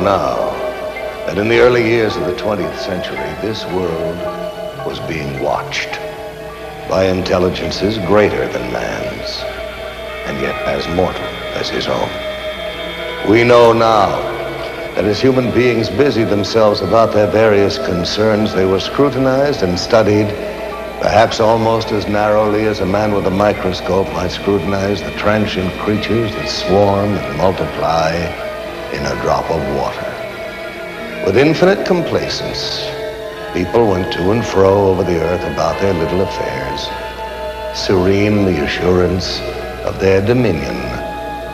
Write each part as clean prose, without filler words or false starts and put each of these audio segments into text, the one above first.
now that in the early years of the 20th century, this world was being watched by intelligences greater than man's, and yet as mortal as his own. We know now that as human beings busied themselves about their various concerns, they were scrutinized and studied perhaps almost as narrowly as a man with a microscope might scrutinize the transient creatures that swarm and multiply in a drop of water. With infinite complacence, people went to and fro over the earth about their little affairs, serene in the assurance of their dominion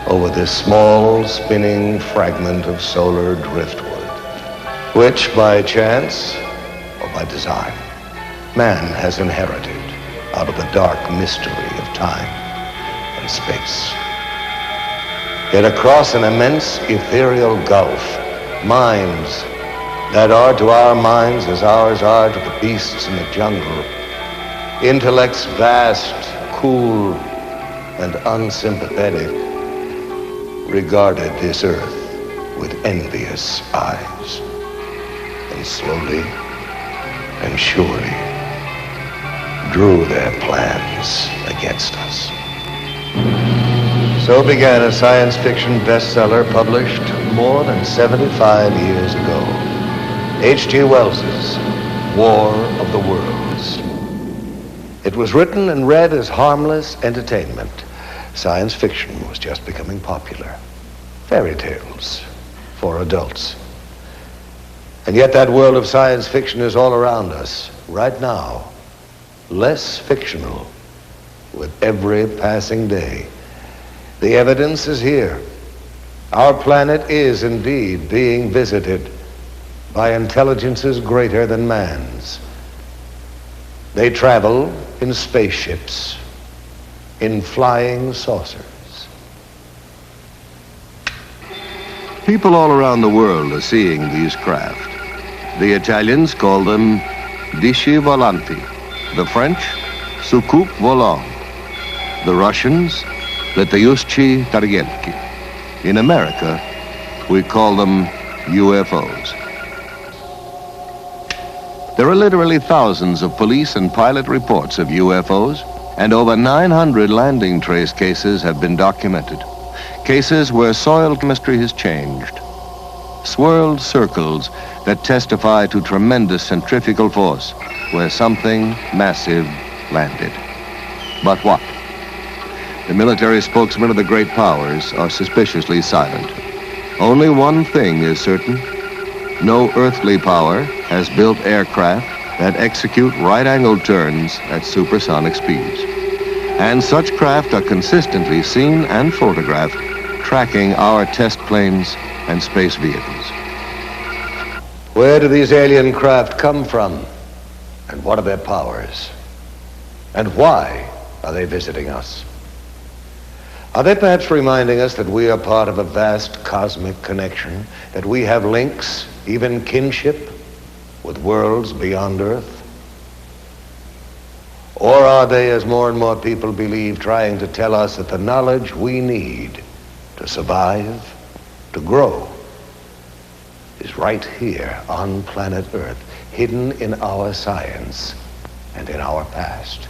over this small, spinning fragment of solar driftwood, which by chance or by design, man has inherited out of the dark mystery of time and space. Yet across an immense ethereal gulf, minds that are to our minds as ours are to the beasts in the jungle, intellects vast, cool, and unsympathetic, regarded this earth with envious eyes, and slowly and surely drew their plans against us. So began a science fiction bestseller published more than 75 years ago, H.G. Wells's War of the Worlds. It was written and read as harmless entertainment. Science fiction was just becoming popular. Fairy tales for adults. And yet that world of science fiction is all around us right now, less fictional with every passing day. The evidence is here. Our planet is indeed being visited by intelligences greater than man's. They travel in spaceships, in flying saucers. People all around the world are seeing these craft. The Italians call them disci volanti, the French soucoupe volant, the Russians letayushchi targelki. In America, we call them UFOs. There are literally thousands of police and pilot reports of UFOs, and over 900 landing trace cases have been documented. Cases where soil chemistry has changed. Swirled circles that testify to tremendous centrifugal force where something massive landed. But what? The military spokesmen of the great powers are suspiciously silent. Only one thing is certain. No earthly power has built aircraft that execute right-angled turns at supersonic speeds. And such craft are consistently seen and photographed tracking our test planes and space vehicles. Where do these alien craft come from? And what are their powers? And why are they visiting us? Are they perhaps reminding us that we are part of a vast cosmic connection, that we have links, even kinship, with worlds beyond Earth? Or are they, as more and more people believe, trying to tell us that the knowledge we need to survive, to grow, is right here on planet Earth, hidden in our science and in our past?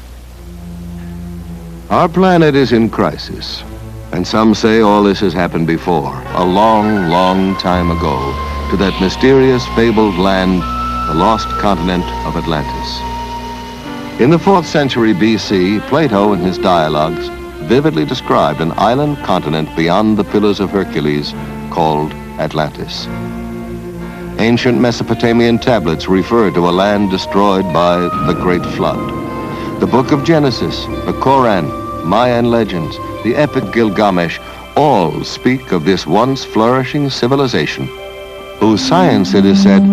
Our planet is in crisis, and some say all this has happened before, a long, long time ago, to that mysterious, fabled land, the lost continent of Atlantis. In the 4th century BC, Plato in his dialogues vividly described an island continent beyond the Pillars of Hercules called Atlantis. Ancient Mesopotamian tablets refer to a land destroyed by the Great Flood. The Book of Genesis, the Koran, Mayan legends, the epic Gilgamesh, all speak of this once flourishing civilization, whose science, it is said,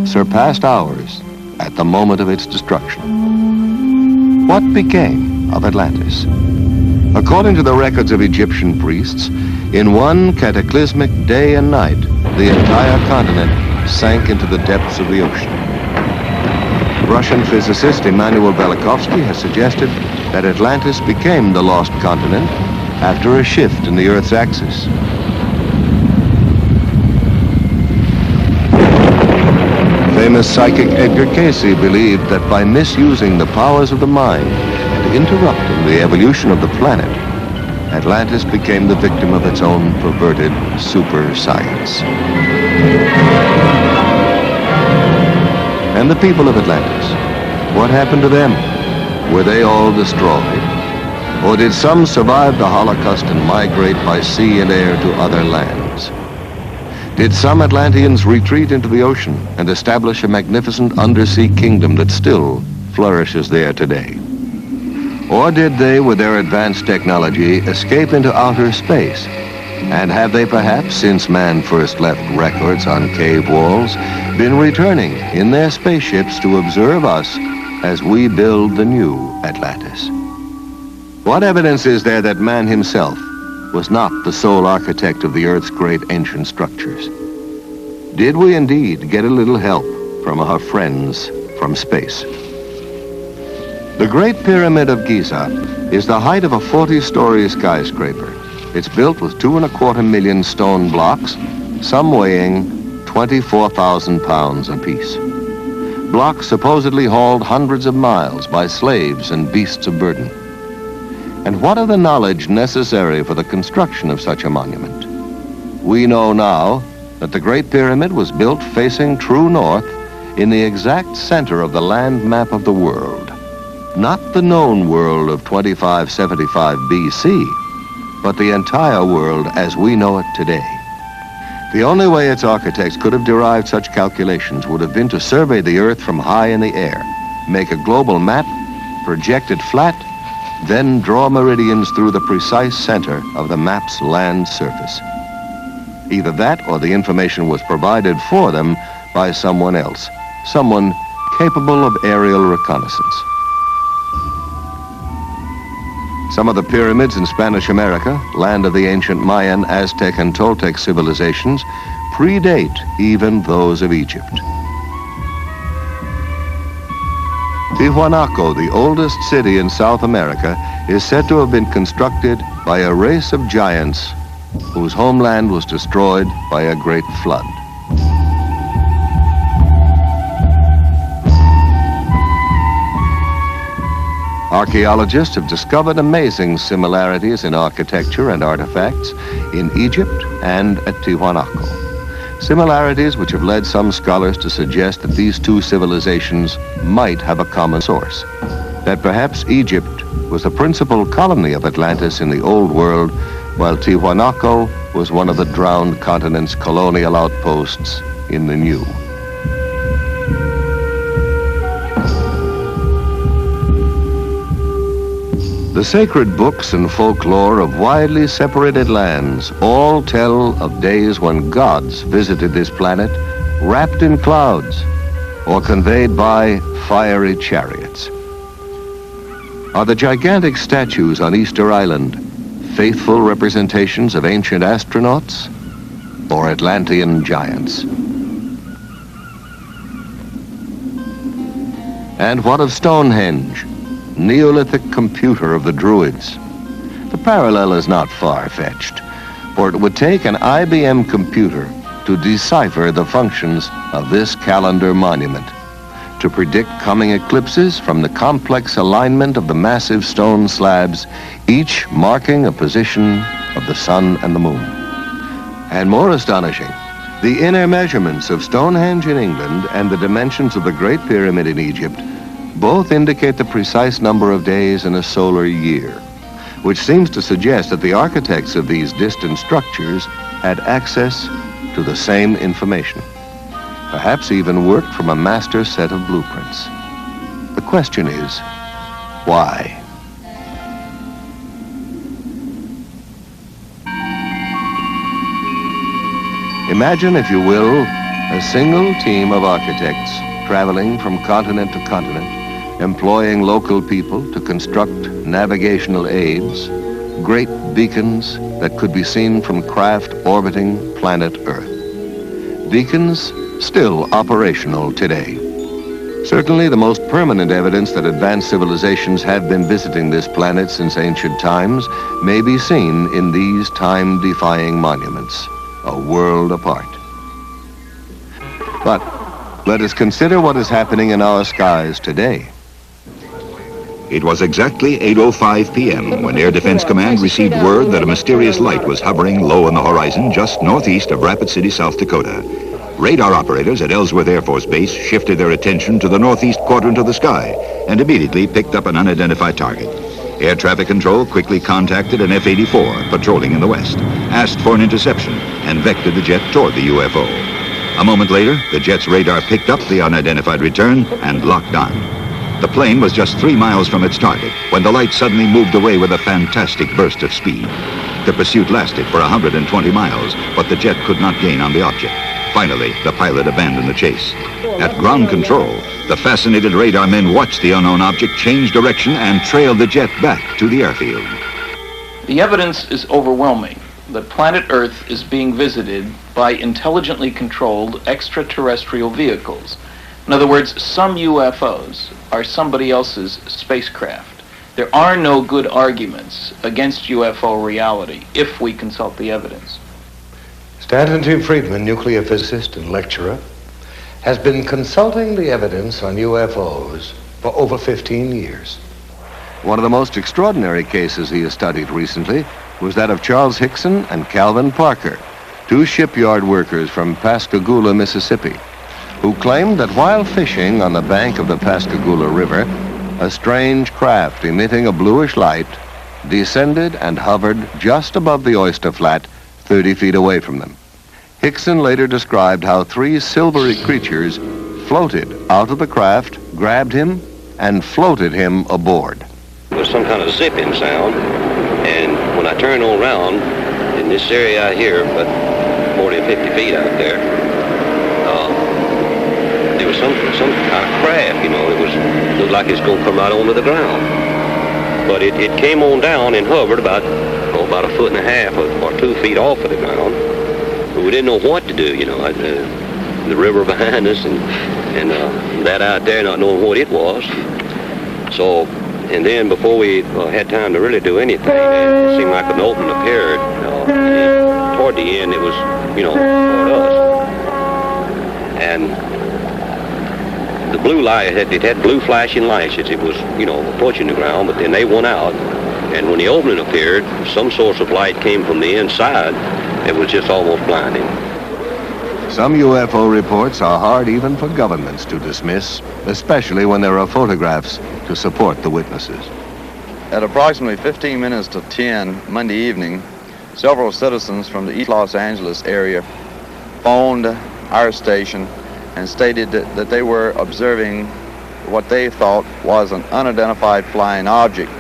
surpassed ours at the moment of its destruction. What became of Atlantis? According to the records of Egyptian priests, in one cataclysmic day and night, the entire continent sank into the depths of the ocean. Russian physicist Immanuel Velikovsky has suggested that Atlantis became the lost continent after a shift in the Earth's axis. famous psychic Edgar Cayce believed that by misusing the powers of the mind and interrupting the evolution of the planet, Atlantis became the victim of its own perverted super science. And the people of Atlantis, what happened to them? Were they all destroyed? Or did some survive the Holocaust and migrate by sea and air to other lands? Did some Atlanteans retreat into the ocean and establish a magnificent undersea kingdom that still flourishes there today? Or did they, with their advanced technology, escape into outer space? And have they perhaps, since man first left records on cave walls, been returning in their spaceships to observe us as we build the new Atlantis? What evidence is there that man himself was not the sole architect of the Earth's great ancient structures? Did we indeed get a little help from our friends from space? The Great Pyramid of Giza is the height of a 40-story skyscraper. It's built with 2.25 million stone blocks, some weighing 24,000 pounds apiece. Blocks supposedly hauled hundreds of miles by slaves and beasts of burden. And what of the knowledge necessary for the construction of such a monument? We know now that the Great Pyramid was built facing true north in the exact center of the land map of the world. Not the known world of 2575 BC, but the entire world as we know it today. The only way its architects could have derived such calculations would have been to survey the Earth from high in the air, make a global map, project it flat, then draw meridians through the precise center of the map's land surface. Either that or the information was provided for them by someone else, someone capable of aerial reconnaissance. Some of the pyramids in Spanish America, land of the ancient Mayan, Aztec, and Toltec civilizations, predate even those of Egypt. Tiwanaku, the oldest city in South America, is said to have been constructed by a race of giants whose homeland was destroyed by a great flood. Archaeologists have discovered amazing similarities in architecture and artifacts in Egypt and at Tiwanaku. Similarities which have led some scholars to suggest that these two civilizations might have a common source. That perhaps Egypt was the principal colony of Atlantis in the Old World, while Tiwanaku was one of the drowned continent's colonial outposts in the New. The sacred books and folklore of widely separated lands all tell of days when gods visited this planet wrapped in clouds or conveyed by fiery chariots. Are the gigantic statues on Easter Island faithful representations of ancient astronauts or Atlantean giants? And what of Stonehenge, Neolithic computer of the Druids? The parallel is not far-fetched, for it would take an IBM computer to decipher the functions of this calendar monument, to predict coming eclipses from the complex alignment of the massive stone slabs, each marking a position of the sun and the moon. And more astonishing, the inner measurements of Stonehenge in England and the dimensions of the Great Pyramid in Egypt both indicate the precise number of days in a solar year, which seems to suggest that the architects of these distant structures had access to the same information, perhaps even worked from a master set of blueprints. The question is, why? Imagine, if you will, a single team of architects traveling from continent to continent, employing local people to construct navigational aids, great beacons that could be seen from craft orbiting planet Earth. Beacons still operational today. Certainly the most permanent evidence that advanced civilizations have been visiting this planet since ancient times may be seen in these time-defying monuments, a world apart. But Let us consider what is happening in our skies today. It was exactly 8:05 p.m. when Air Defense Command received word that a mysterious light was hovering low on the horizon just northeast of Rapid City, South Dakota. Radar operators at Ellsworth Air Force Base shifted their attention to the northeast quadrant of the sky and immediately picked up an unidentified target. Air traffic control quickly contacted an F-84 patrolling in the west, asked for an interception, and vectored the jet toward the UFO. A moment later, the jet's radar picked up the unidentified return and locked on. The plane was just 3 miles from its target when the light suddenly moved away with a fantastic burst of speed. The pursuit lasted for 120 miles, but the jet could not gain on the object. Finally, the pilot abandoned the chase. At ground control, the fascinated radar men watched the unknown object change direction and trailed the jet back to the airfield. The evidence is overwhelming that planet Earth is being visited by intelligently controlled extraterrestrial vehicles. In other words, some UFOs are somebody else's spacecraft. There are no good arguments against UFO reality if we consult the evidence. Stanton T. Friedman, nuclear physicist and lecturer, has been consulting the evidence on UFOs for over 15 years. One of the most extraordinary cases he has studied recently was that of Charles Hickson and Calvin Parker, two shipyard workers from Pascagoula, Mississippi, who claimed that while fishing on the bank of the Pascagoula River, a strange craft emitting a bluish light descended and hovered just above the oyster flat 30 feet away from them. Hickson later described how three silvery creatures floated out of the craft, grabbed him, and floated him aboard. It was some kind of zipping sound, and when I turned around in this area out here, about 40 or 50 feet out there, there was some kind of craft, you know. It looked like it's going to come right onto the ground. But it came on down and hovered about a foot and a half or 2 feet off of the ground. But we didn't know what to do, you know. The river behind us and that out there, not knowing what it was. So, and then before we had time to really do anything, it seemed like an opening appeared. And toward the end, it was, you know, toward us. And the blue light, it had blue flashing lights. It was, you know, approaching the ground, but then they went out. And when the opening appeared, some source of light came from the inside. It was just almost blinding. Some UFO reports are hard even for governments to dismiss, especially when there are photographs to support the witnesses. At approximately 15 minutes to 10 Monday evening, several citizens from the East Los Angeles area phoned our station and stated that they were observing what they thought was an unidentified flying object.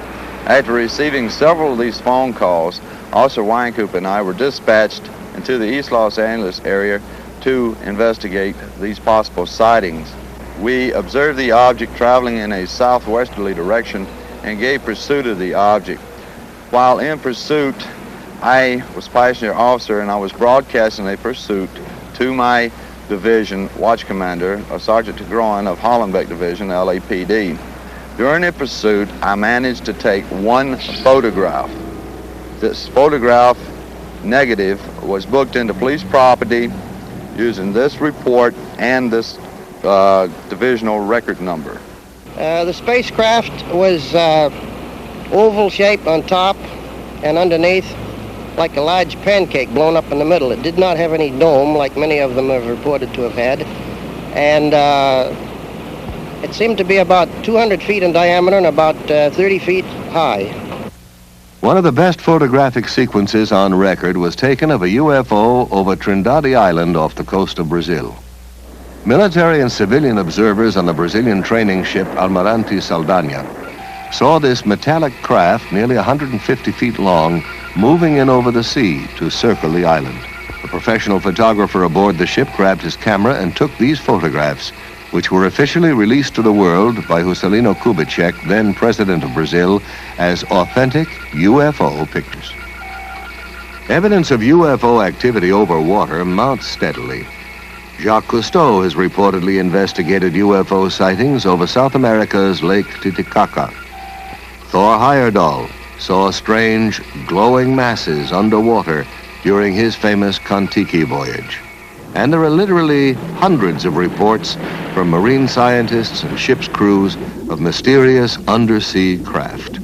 After receiving several of these phone calls, Officer Wynkoop and I were dispatched into the East Los Angeles area to investigate these possible sightings. We observed the object traveling in a southwesterly direction and gave pursuit of the object. While in pursuit, I was passenger officer and I was broadcasting a pursuit to my division watch commander, Sergeant Tigroin of Hollenbeck Division, LAPD. During the pursuit, I managed to take one photograph. This photograph negative was booked into police property using this report and this divisional record number. The spacecraft was oval shaped on top and underneath, like a large pancake blown up in the middle. It did not have any dome like many of them have reported to have had. And it seemed to be about 200 feet in diameter and about 30 feet high. One of the best photographic sequences on record was taken of a UFO over Trindade Island off the coast of Brazil. Military and civilian observers on the Brazilian training ship Almirante Saldanha saw this metallic craft nearly 150 feet long moving in over the sea to circle the island. A professional photographer aboard the ship grabbed his camera and took these photographs, which were officially released to the world by Juscelino Kubitschek, then president of Brazil, as authentic UFO pictures. Evidence of UFO activity over water mounts steadily. Jacques Cousteau has reportedly investigated UFO sightings over South America's Lake Titicaca. Thor Heyerdahl saw strange glowing masses underwater during his famous Kon-Tiki voyage. And there are literally hundreds of reports from marine scientists and ship's crews of mysterious undersea craft.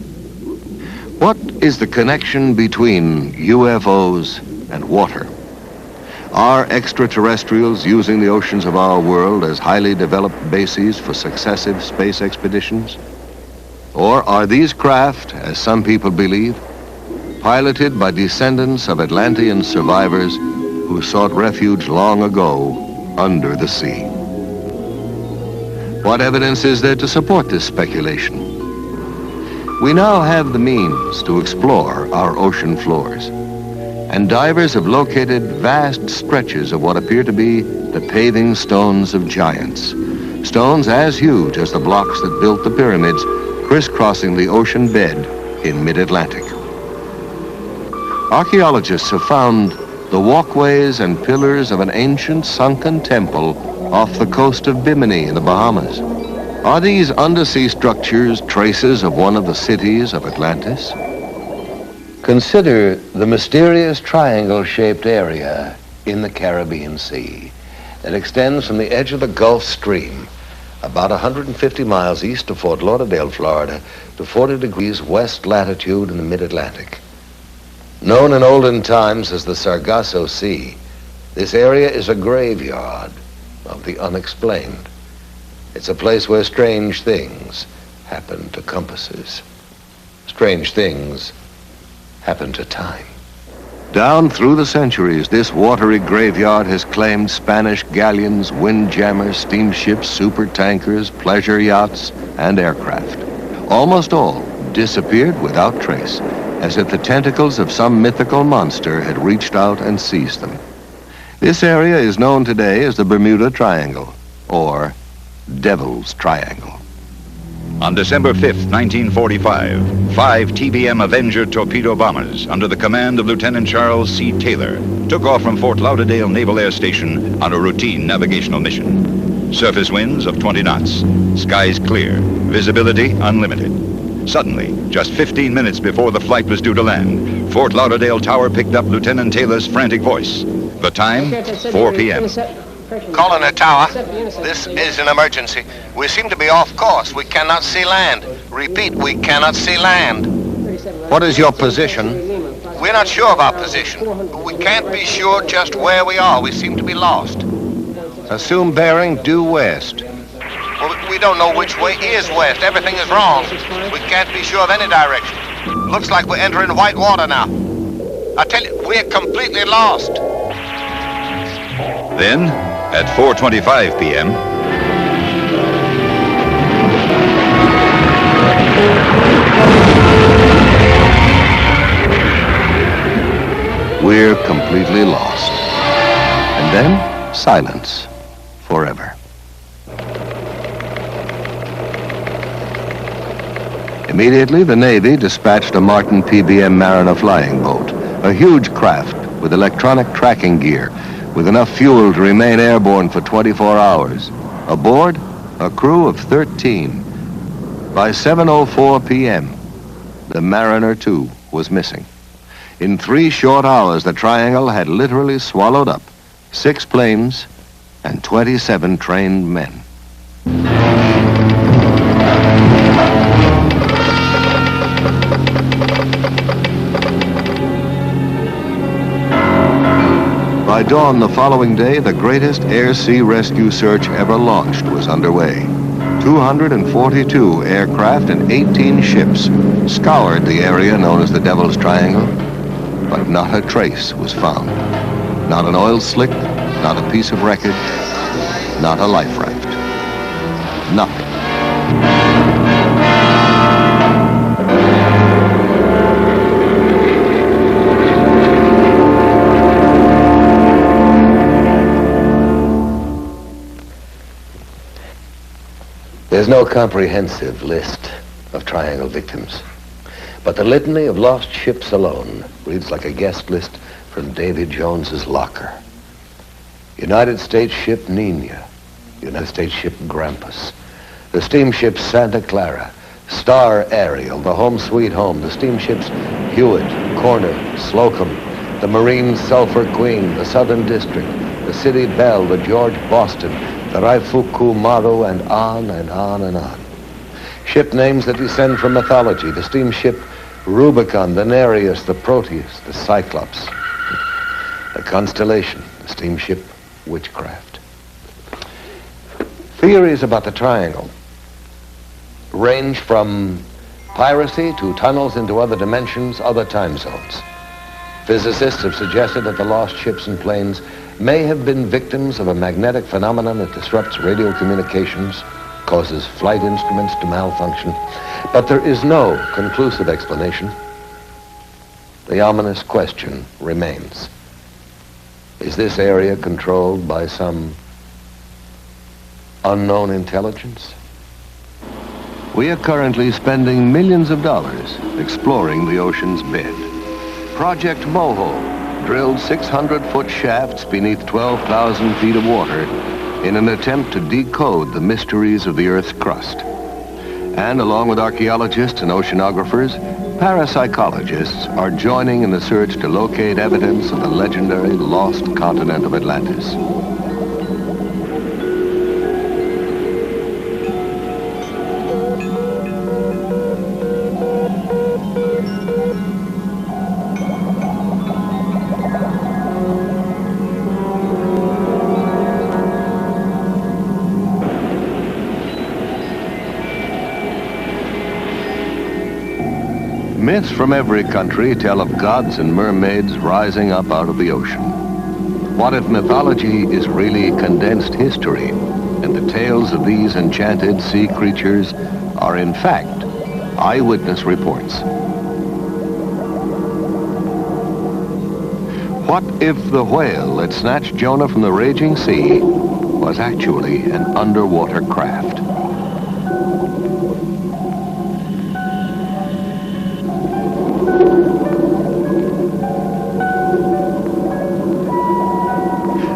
What is the connection between UFOs and water? Are extraterrestrials using the oceans of our world as highly developed bases for successive space expeditions? Or are these craft, as some people believe, piloted by descendants of Atlantean survivors who sought refuge long ago under the sea? What evidence is there to support this speculation? We now have the means to explore our ocean floors, and divers have located vast stretches of what appear to be the paving stones of giants, stones as huge as the blocks that built the pyramids, crisscrossing the ocean bed in mid-Atlantic. Archaeologists have found the walkways and pillars of an ancient sunken temple off the coast of Bimini in the Bahamas. Are these undersea structures traces of one of the cities of Atlantis? Consider the mysterious triangle-shaped area in the Caribbean Sea that extends from the edge of the Gulf Stream, about 150 miles east of Fort Lauderdale, Florida, to 40 degrees west latitude in the mid-Atlantic. Known in olden times as the Sargasso Sea, this area is a graveyard of the unexplained. It's a place where strange things happen to compasses. Strange things happen to time. Down through the centuries, this watery graveyard has claimed Spanish galleons, windjammers, steamships, supertankers, pleasure yachts, and aircraft. Almost all disappeared without trace, as if the tentacles of some mythical monster had reached out and seized them. This area is known today as the Bermuda Triangle, or Devil's Triangle. On December 5th, 1945, 5 TBM Avenger torpedo bombers under the command of Lieutenant Charles C. Taylor took off from Fort Lauderdale Naval Air Station on a routine navigational mission. Surface winds of 20 knots, skies clear, visibility unlimited. Suddenly, just 15 minutes before the flight was due to land, Fort Lauderdale Tower picked up Lieutenant Taylor's frantic voice. The time, 4 p.m. Calling the tower. This is an emergency. We seem to be off course. We cannot see land. Repeat, we cannot see land. What is your position? We're not sure of our position. We can't be sure just where we are. We seem to be lost. Assume bearing due west. Well, we don't know which way is west. Everything is wrong. We can't be sure of any direction. Looks like we're entering white water now. I tell you, we're completely lost. Then, at 4:25 p.m., we're completely lost. And then, silence, forever. Immediately, the Navy dispatched a Martin PBM Mariner flying boat, a huge craft with electronic tracking gear, with enough fuel to remain airborne for 24 hours. Aboard, a crew of 13. By 7:04 p.m., the Mariner 2 was missing. In 3 short hours, the Triangle had literally swallowed up 6 planes and 27 trained men. By dawn the following day, the greatest air-sea rescue search ever launched was underway. 242 aircraft and 18 ships scoured the area known as the Devil's Triangle, but not a trace was found. Not an oil slick, not a piece of wreckage, not a life raft. Nothing. There's no comprehensive list of Triangle victims, but the litany of lost ships alone reads like a guest list from Davy Jones's locker. United States ship Nina, United States ship Grampus, the steamship Santa Clara, Star Ariel, the Home Sweet Home, the steamships Hewitt, Corner, Slocum, the Marine Sulphur Queen, the Southern District, the City Bell, the George Boston, the Raifuku Maru, and on and on and on. Ship names that descend from mythology, the steamship Rubicon, the Nereus, the Proteus, the Cyclops, the Constellation, the steamship Witchcraft. Theories about the triangle range from piracy to tunnels into other dimensions, other time zones. Physicists have suggested that the lost ships and planes may have been victims of a magnetic phenomenon that disrupts radio communications, causes flight instruments to malfunction, but there is no conclusive explanation. The ominous question remains. Is this area controlled by some unknown intelligence? We are currently spending millions of dollars exploring the ocean's bed. Project Moho drilled 600-foot shafts beneath 12,000 feet of water in an attempt to decode the mysteries of the Earth's crust. And along with archaeologists and oceanographers, parapsychologists are joining in the search to locate evidence of the legendary lost continent of Atlantis. Myths from every country tell of gods and mermaids rising up out of the ocean. What if mythology is really condensed history, and the tales of these enchanted sea creatures are in fact eyewitness reports? What if the whale that snatched Jonah from the raging sea was actually an underwater craft?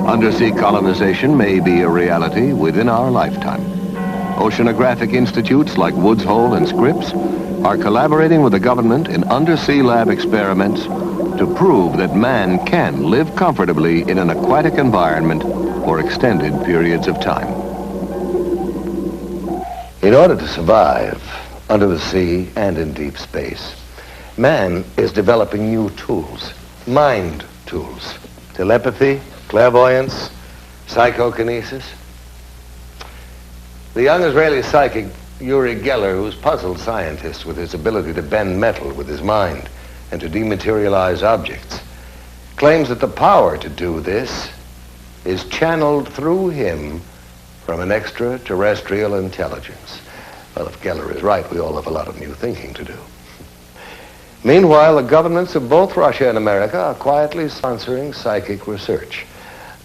Undersea colonization may be a reality within our lifetime. Oceanographic institutes like Woods Hole and Scripps are collaborating with the government in undersea lab experiments to prove that man can live comfortably in an aquatic environment for extended periods of time. In order to survive under the sea and in deep space, man is developing new tools, mind tools, telepathy, clairvoyance, psychokinesis. The young Israeli psychic Uri Geller, who's puzzled scientists with his ability to bend metal with his mind and to dematerialize objects, claims that the power to do this is channeled through him from an extraterrestrial intelligence. Well, if Geller is right, we all have a lot of new thinking to do. Meanwhile, the governments of both Russia and America are quietly sponsoring psychic research.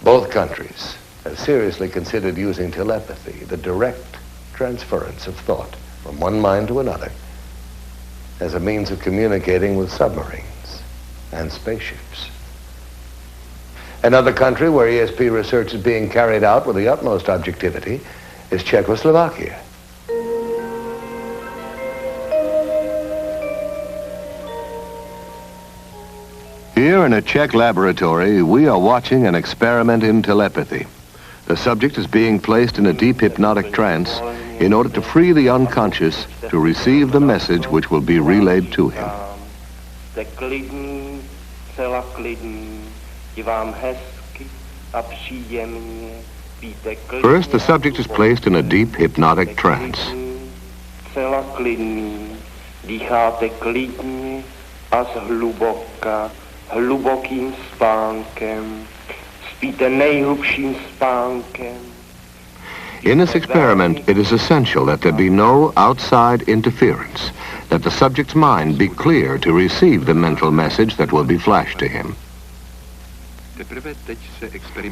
Both countries have seriously considered using telepathy, the direct transference of thought from one mind to another, as a means of communicating with submarines and spaceships. Another country where ESP research is being carried out with the utmost objectivity is Czechoslovakia. Here in a Czech laboratory, we are watching an experiment in telepathy. The subject is being placed in a deep hypnotic trance in order to free the unconscious to receive the message which will be relayed to him. First, the subject is placed in a deep hypnotic trance. Hlubokým spánkem, spíte nejhlubším spánkem. In this experiment, it is essential that there be no outside interference, that the subject's mind be clear to receive the mental message that will be flashed to him.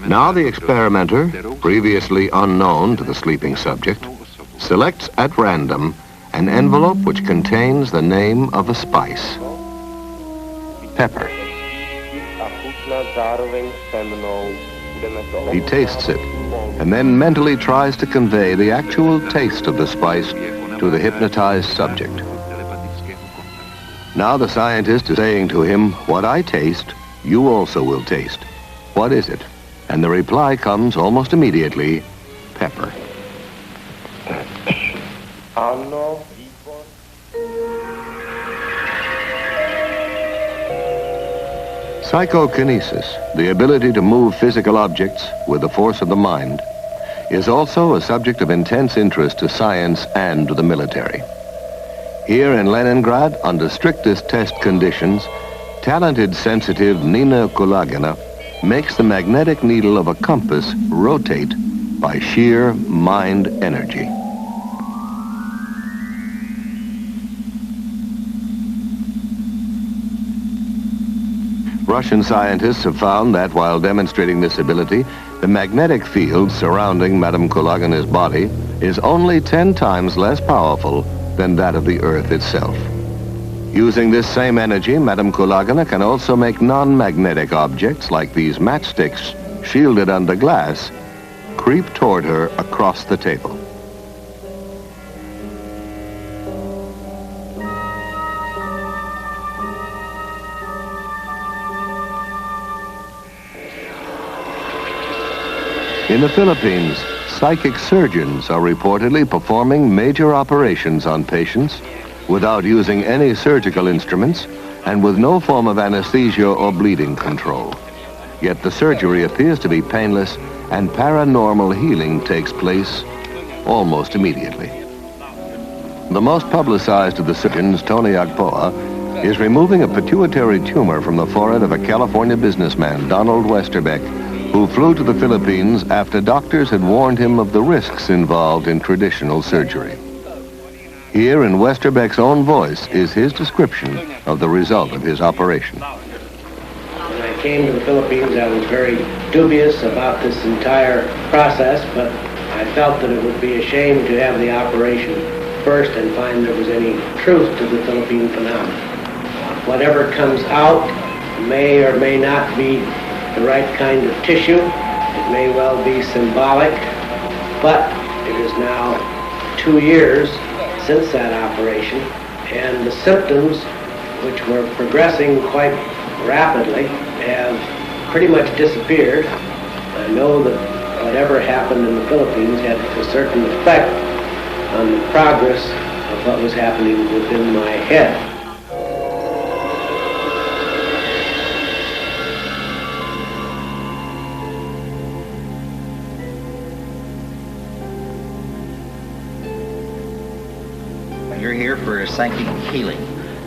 Now the experimenter, previously unknown to the sleeping subject, selects at random an envelope which contains the name of a spice. Pepper. He tastes it, and then mentally tries to convey the actual taste of the spice to the hypnotized subject. Now the scientist is saying to him, what I taste, you also will taste. What is it? And the reply comes almost immediately, pepper. Psychokinesis, the ability to move physical objects with the force of the mind, is also a subject of intense interest to science and to the military. Here in Leningrad, under strictest test conditions, talented, sensitive Nina Kulagina makes the magnetic needle of a compass rotate by sheer mind energy. Russian scientists have found that while demonstrating this ability, the magnetic field surrounding Madame Kulagina's body is only 10 times less powerful than that of the Earth itself. Using this same energy, Madame Kulagina can also make non-magnetic objects like these matchsticks, shielded under glass, creep toward her across the table. In the Philippines, psychic surgeons are reportedly performing major operations on patients without using any surgical instruments and with no form of anesthesia or bleeding control. Yet the surgery appears to be painless and paranormal healing takes place almost immediately. The most publicized of the surgeons, Tony Agpoa, is removing a pituitary tumor from the forehead of a California businessman, Donald Westerbeck, who flew to the Philippines after doctors had warned him of the risks involved in traditional surgery. Here in Westerbeck's own voice is his description of the result of his operation. When I came to the Philippines, I was very dubious about this entire process, but I felt that it would be a shame to have the operation first and find there was any truth to the Philippine phenomenon. Whatever comes out may or may not be the right kind of tissue. It may well be symbolic, but it is now 2 years since that operation, and the symptoms, which were progressing quite rapidly, have pretty much disappeared. I know that whatever happened in the Philippines had a certain effect on the progress of what was happening within my head. You're here for psychic healing.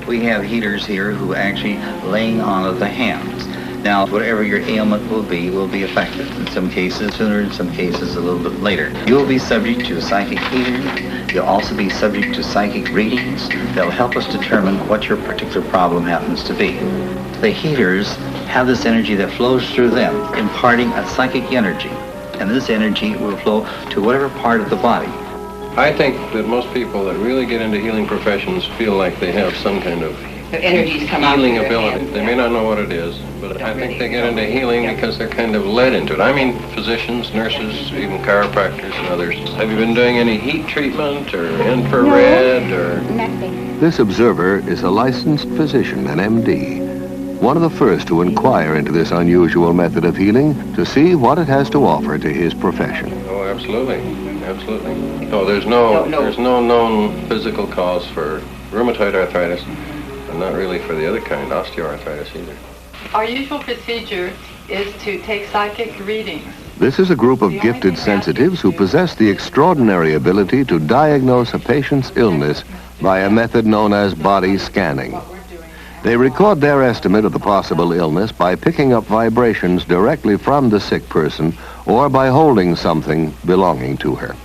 We have healers here who actually laying on of the hands. Now, whatever your ailment will be affected. In some cases sooner, in some cases a little bit later. You'll be subject to psychic healing. You'll also be subject to psychic readings. They'll help us determine what your particular problem happens to be. The healers have this energy that flows through them, imparting a psychic energy. And this energy will flow to whatever part of the body. I think that most people that really get into healing professions feel like they have some kind of healing ability. They may not know what it is, but I think they get into healing because they're kind of led into it. I mean, physicians, nurses, even chiropractors and others. Have you been doing any heat treatment or infrared or? Nothing. This observer is a licensed physician, an MD, one of the first to inquire into this unusual method of healing to see what it has to offer to his profession. Oh, absolutely. Absolutely. No, there's no known physical cause for rheumatoid arthritis, and not really for the other kind, osteoarthritis either. Our usual procedure is to take psychic readings. This is a group of gifted sensitives who possess the extraordinary ability to diagnose a patient's illness by a method known as body scanning. They record their estimate of the possible illness by picking up vibrations directly from the sick person or by holding something belonging to her.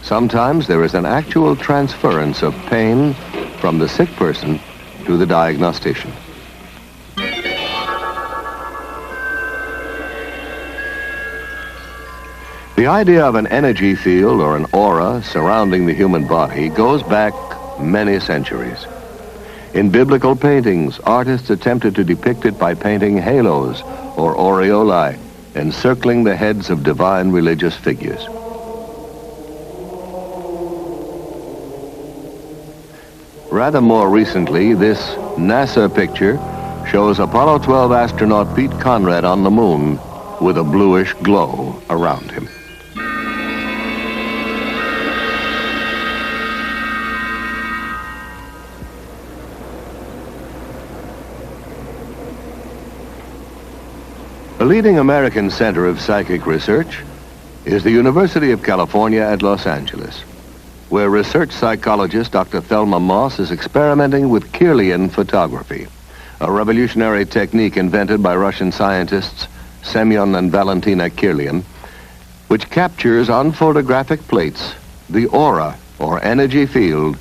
Sometimes there is an actual transference of pain from the sick person to the diagnostician. The idea of an energy field or an aura surrounding the human body goes back many centuries. In biblical paintings, artists attempted to depict it by painting halos or aureolae encircling the heads of divine religious figures. Rather more recently, this NASA picture shows Apollo 12 astronaut Pete Conrad on the moon with a bluish glow around him. The leading American center of psychic research is the University of California at Los Angeles, where research psychologist Dr. Thelma Moss is experimenting with Kirlian photography, a revolutionary technique invented by Russian scientists Semyon and Valentina Kirlian, which captures on photographic plates the aura or energy field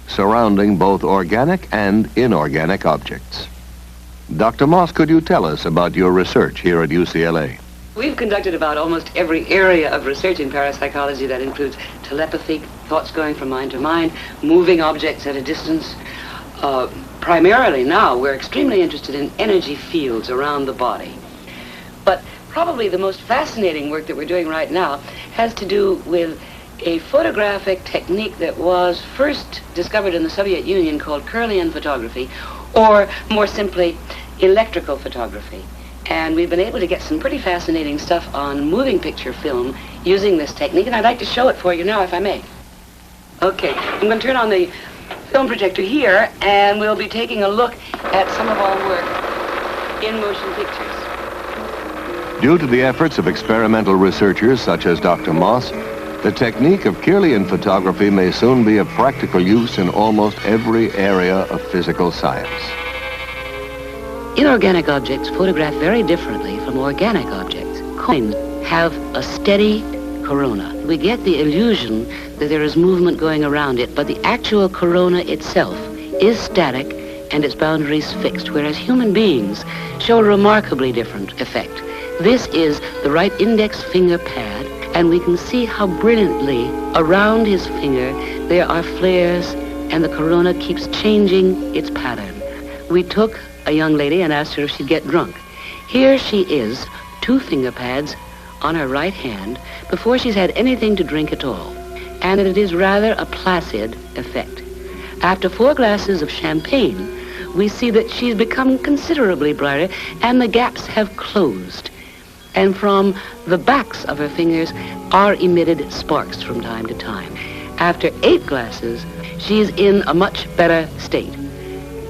surrounding both organic and inorganic objects. Dr. Moss, could you tell us about your research here at UCLA? We've conducted about almost every area of research in parapsychology. That includes telepathy, thoughts going from mind to mind, moving objects at a distance. Primarily now, we're extremely interested in energy fields around the body. But probably the most fascinating work that we're doing right now has to do with a photographic technique that was first discovered in the Soviet Union called Kirlian photography, or more simply, electrical photography. And we've been able to get some pretty fascinating stuff on moving picture film using this technique, and I'd like to show it for you now, if I may. Okay, I'm going to turn on the film projector here, and we'll be taking a look at some of our work in motion pictures. Due to the efforts of experimental researchers such as Dr. Moss, the technique of Kirlian photography may soon be of practical use in almost every area of physical science. Inorganic objects photograph very differently from organic objects. Coins have a steady corona. We get the illusion that there is movement going around it, but the actual corona itself is static and its boundaries fixed, whereas human beings show a remarkably different effect. This is the right index finger pad, and we can see how brilliantly around his finger there are flares, and the corona keeps changing its pattern. We took a young lady and asked her if she'd get drunk. Here she is, 2 finger pads on her right hand before she's had anything to drink at all, and it is rather a placid effect. After 4 glasses of champagne, we see that she's become considerably brighter, and the gaps have closed. And from the backs of her fingers are emitted sparks from time to time. After 8 glasses, she's in a much better state.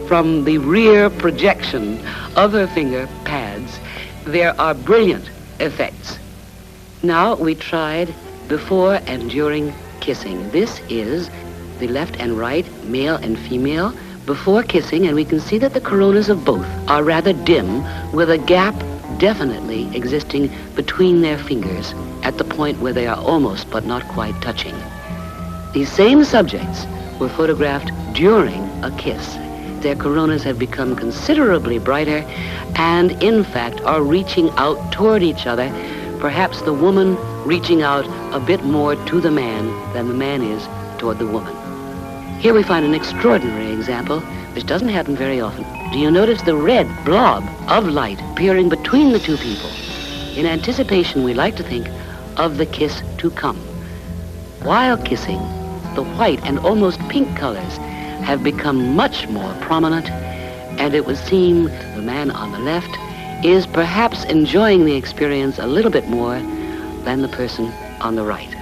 From the rear projection of her finger pads, there are brilliant effects. Now we tried before and during kissing. This is the left and right, male and female, before kissing, and we can see that the coronas of both are rather dim, with a gap definitely existing between their fingers at the point where they are almost but not quite touching. These same subjects were photographed during a kiss. Their coronas have become considerably brighter and, in fact, are reaching out toward each other, perhaps the woman reaching out a bit more to the man than the man is toward the woman. Here we find an extraordinary example, which doesn't happen very often. Do you notice the red blob of light appearing between the 2 people? In anticipation, we like to think of the kiss to come. While kissing, the white and almost pink colors have become much more prominent, and it would seem the man on the left is perhaps enjoying the experience a little bit more than the person on the right.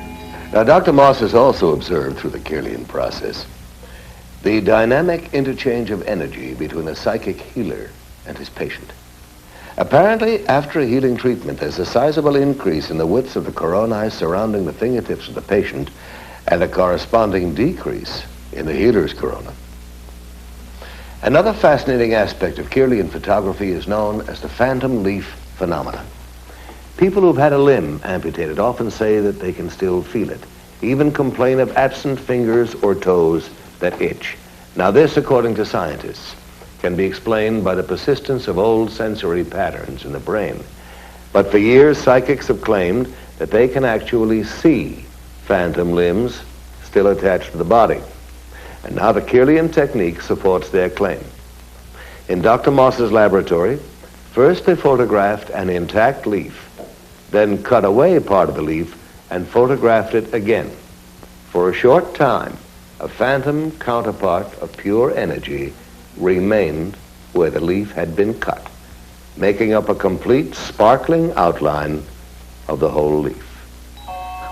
Now, Dr. Moss has also observed through the Kirlian process the dynamic interchange of energy between a psychic healer and his patient. Apparently, after a healing treatment, there's a sizable increase in the width of the coronae surrounding the fingertips of the patient and a corresponding decrease in the healer's corona. Another fascinating aspect of Kirlian photography is known as the phantom leaf phenomenon. People who've had a limb amputated often say that they can still feel it, even complain of absent fingers or toes that itch. Now this, according to scientists, can be explained by the persistence of old sensory patterns in the brain. But for years, psychics have claimed that they can actually see phantom limbs still attached to the body. And now the Kirlian technique supports their claim. In Dr. Moss's laboratory, first they photographed an intact leaf, then cut away part of the leaf and photographed it again. For a short time, a phantom counterpart of pure energy remained where the leaf had been cut. making up a complete sparkling outline of the whole leaf.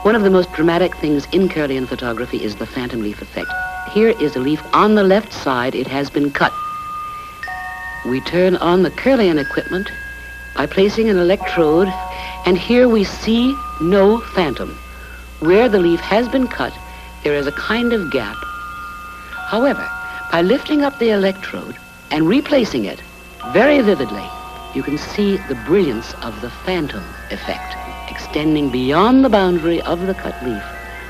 One of the most dramatic things in Kirlian photography is the phantom leaf effect. Here is a leaf on the left side. It has been cut. We turn on the Kirlian equipment by placing an electrode, and here we see no phantom. Where the leaf has been cut, there is a kind of gap. However, by lifting up the electrode and replacing it very vividly, you can see the brilliance of the phantom effect. Extending beyond the boundary of the cut leaf,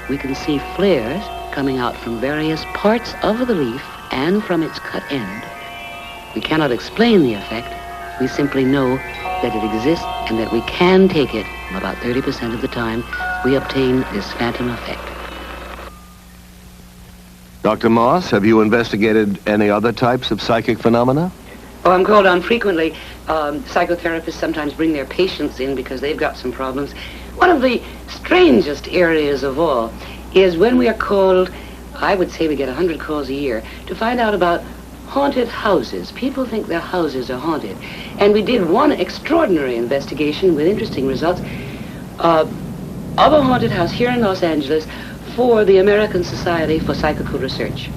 we can see flares coming out from various parts of the leaf and from its cut end. We cannot explain the effect. We simply know that it exists and that we can take it. About 30% of the time, we obtain this phantom effect. Dr. Moss, have you investigated any other types of psychic phenomena? Oh, I'm called on frequently. Psychotherapists sometimes bring their patients in because they've got some problems. One of the strangest areas of all is when we are called, I would say we get 100 calls a year, to find out about haunted houses. People think their houses are haunted. And we did one extraordinary investigation with interesting results of a haunted house here in Los Angeles for the American Society for Psychical Research.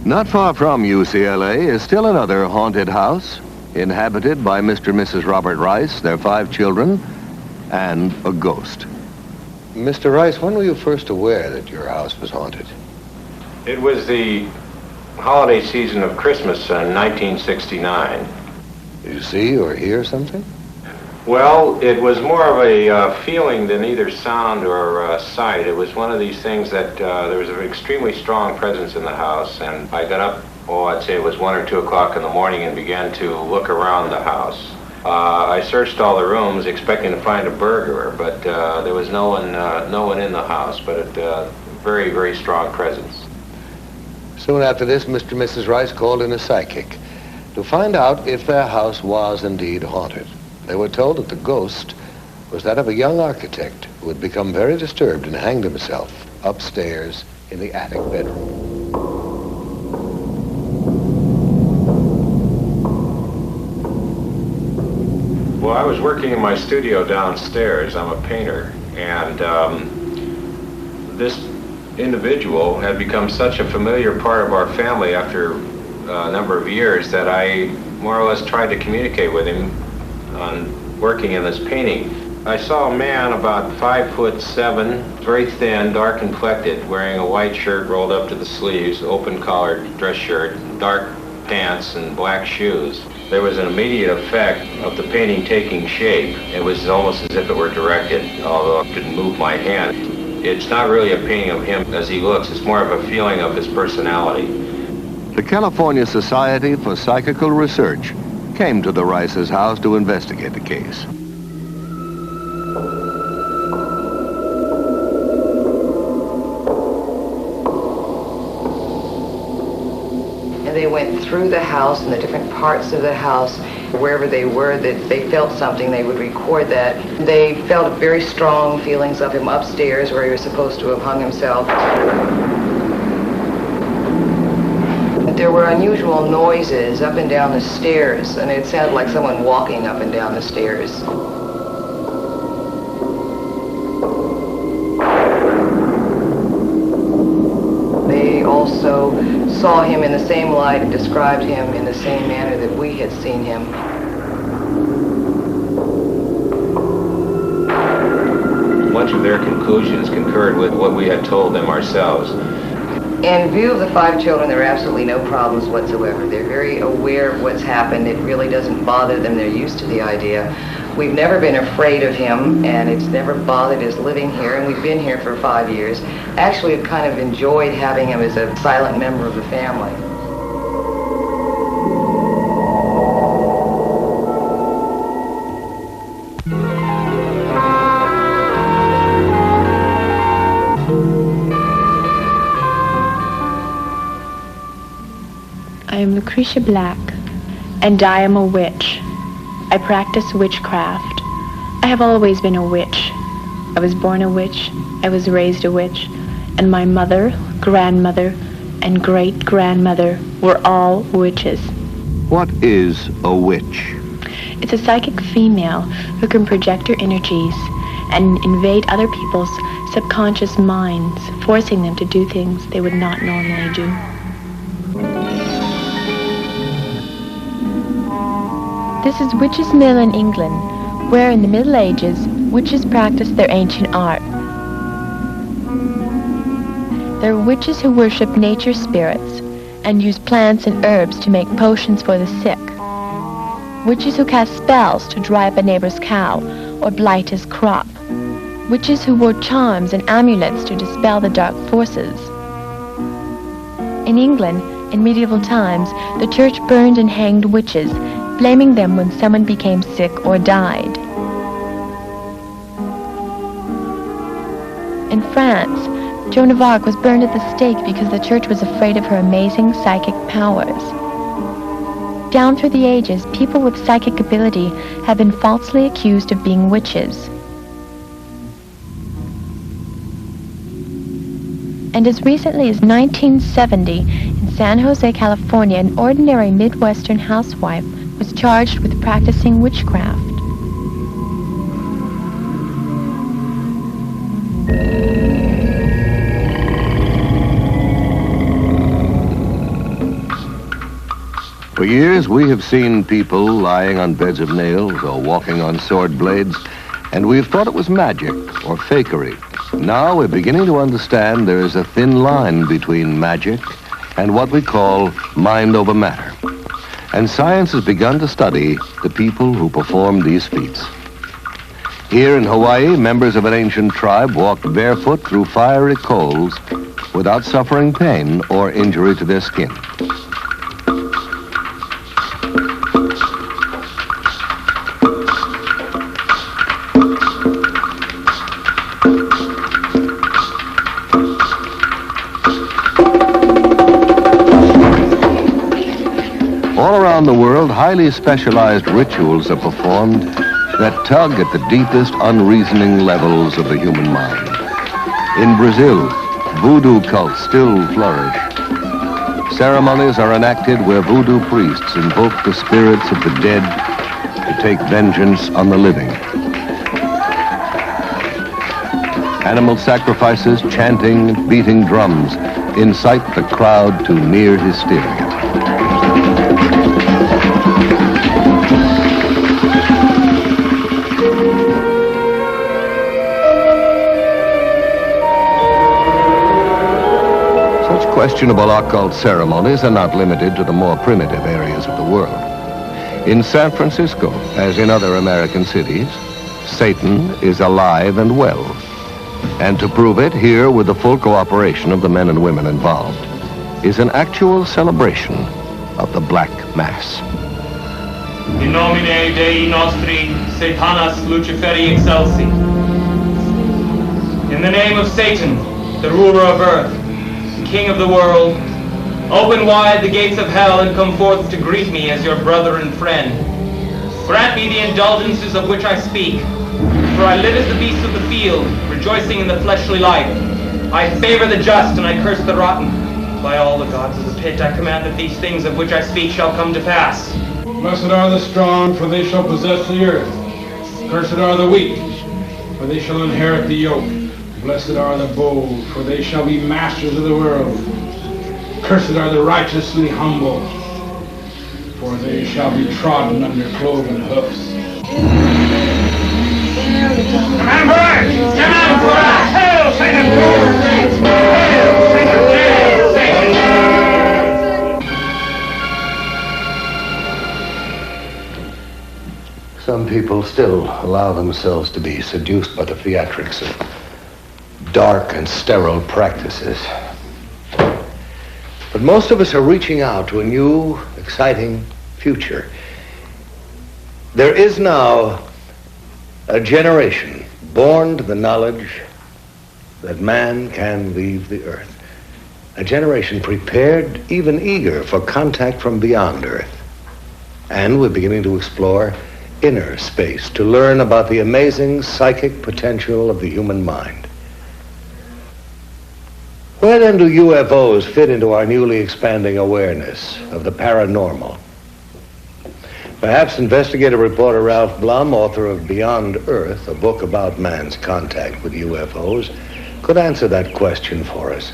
Not far from UCLA is still another haunted house, inhabited by Mr. and Mrs. Robert Rice, their 5 children, and a ghost. Mr. Rice, when were you first aware that your house was haunted? It was the holiday season of Christmas in 1969. Did you see or hear something? Well, it was more of a feeling than either sound or sight. It was one of these things that there was an extremely strong presence in the house, and I got up, I'd say it was 1 or 2 o'clock in the morning, and began to look around the house. I searched all the rooms expecting to find a burglar, but there was no one in the house, but a very, very strong presence. Soon after this, Mr. and Mrs. Rice called in a psychic to find out if their house was indeed haunted. They were told that the ghost was that of a young architect who had become very disturbed and hanged himself upstairs in the attic bedroom. Well, I was working in my studio downstairs. I'm a painter, and this individual had become such a familiar part of our family after a number of years that I more or less tried to communicate with him on working in this painting. I saw a man about 5'7", very thin, dark complected, wearing a white shirt rolled up to the sleeves, open collared dress shirt, dark pants, and black shoes. There was an immediate effect of the painting taking shape. It was almost as if it were directed, although I couldn't move my hand. It's not really a painting of him as he looks, it's more of a feeling of his personality. The California Society for Psychical Research came to the Rice's house to investigate the case. And they went through the house and the different parts of the house. Wherever they were, that they felt something, they would record that. They felt very strong feelings of him upstairs where he was supposed to have hung himself. There were unusual noises up and down the stairs, and it sounded like someone walking up and down the stairs. They also saw him in the same light and described him in the same manner that we had seen him. Much of their conclusions concurred with what we had told them ourselves. In view of the 5 children, there are absolutely no problems whatsoever. They're very aware of what's happened. It really doesn't bother them. They're used to the idea. We've never been afraid of him, and it's never bothered us living here, and we've been here for 5 years. Actually, we've kind of enjoyed having him as a silent member of the family. I am Lucretia Black, and I am a witch. I practice witchcraft. I have always been a witch. I was born a witch, I was raised a witch, and my mother, grandmother, and great-grandmother were all witches. What is a witch? It's a psychic female who can project her energies and invade other people's subconscious minds, forcing them to do things they would not normally do. This is Witches' Mill in England, where in the Middle Ages, witches practiced their ancient art. There are witches who worship nature spirits and use plants and herbs to make potions for the sick. Witches who cast spells to dry up a neighbor's cow or blight his crop. Witches who wore charms and amulets to dispel the dark forces. In England, in medieval times, the church burned and hanged witches, blaming them when someone became sick or died. In France, Joan of Arc was burned at the stake because the church was afraid of her amazing psychic powers. Down through the ages, people with psychic ability have been falsely accused of being witches. And as recently as 1970, in San Jose, California, an ordinary Midwestern housewife was charged with practicing witchcraft. For years, we have seen people lying on beds of nails or walking on sword blades, and we've thought it was magic or fakery. Now we're beginning to understand there is a thin line between magic and what we call mind over matter. And science has begun to study the people who perform these feats. Here in Hawaii, members of an ancient tribe walked barefoot through fiery coals without suffering pain or injury to their skin. All around the world, highly specialized rituals are performed that tug at the deepest unreasoning levels of the human mind. In Brazil, voodoo cults still flourish. Ceremonies are enacted where voodoo priests invoke the spirits of the dead to take vengeance on the living. Animal sacrifices, chanting, and beating drums incite the crowd to near hysteria. Questionable occult ceremonies are not limited to the more primitive areas of the world. In San Francisco, as in other American cities, Satan is alive and well. And to prove it, here, with the full cooperation of the men and women involved, is an actual celebration of the Black Mass. In nomine Dei nostri, Satanas Luciferi excelsi. In the name of Satan, the ruler of earth, King of the world, open wide the gates of hell and come forth to greet me as your brother and friend. Grant me the indulgences of which I speak, for I live as the beasts of the field, rejoicing in the fleshly life. I favor the just and I curse the rotten. By all the gods of the pit, I command that these things of which I speak shall come to pass. Blessed are the strong, for they shall possess the earth. Cursed are the weak, for they shall inherit the yoke. Blessed are the bold, for they shall be masters of the world. Cursed are the righteously humble, for they shall be trodden under cloven hoofs. Come on, boys! Come on, boys! Hail, Satan! Hail, Satan! Hail, Satan! Some people still allow themselves to be seduced by the theatrics of dark and sterile practices. But most of us are reaching out to a new, exciting future. There is now a generation born to the knowledge that man can leave the earth. A generation prepared, even eager, for contact from beyond Earth. And we're beginning to explore inner space to learn about the amazing psychic potential of the human mind. Where then do UFOs fit into our newly expanding awareness of the paranormal? Perhaps investigative reporter Ralph Blum, author of Beyond Earth, a book about man's contact with UFOs, could answer that question for us.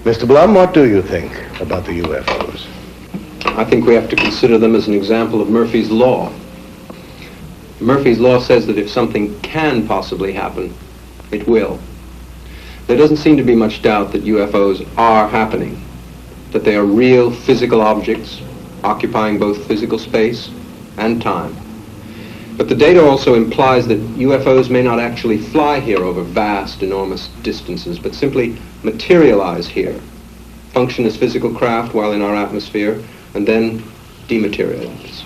Mr. Blum, what do you think about the UFOs? I think we have to consider them as an example of Murphy's Law. Murphy's Law says that if something can possibly happen, it will. There doesn't seem to be much doubt that UFOs are happening, that they are real physical objects occupying both physical space and time. But the data also implies that UFOs may not actually fly here over vast, enormous distances, but simply materialize here, function as physical craft while in our atmosphere, and then dematerialize.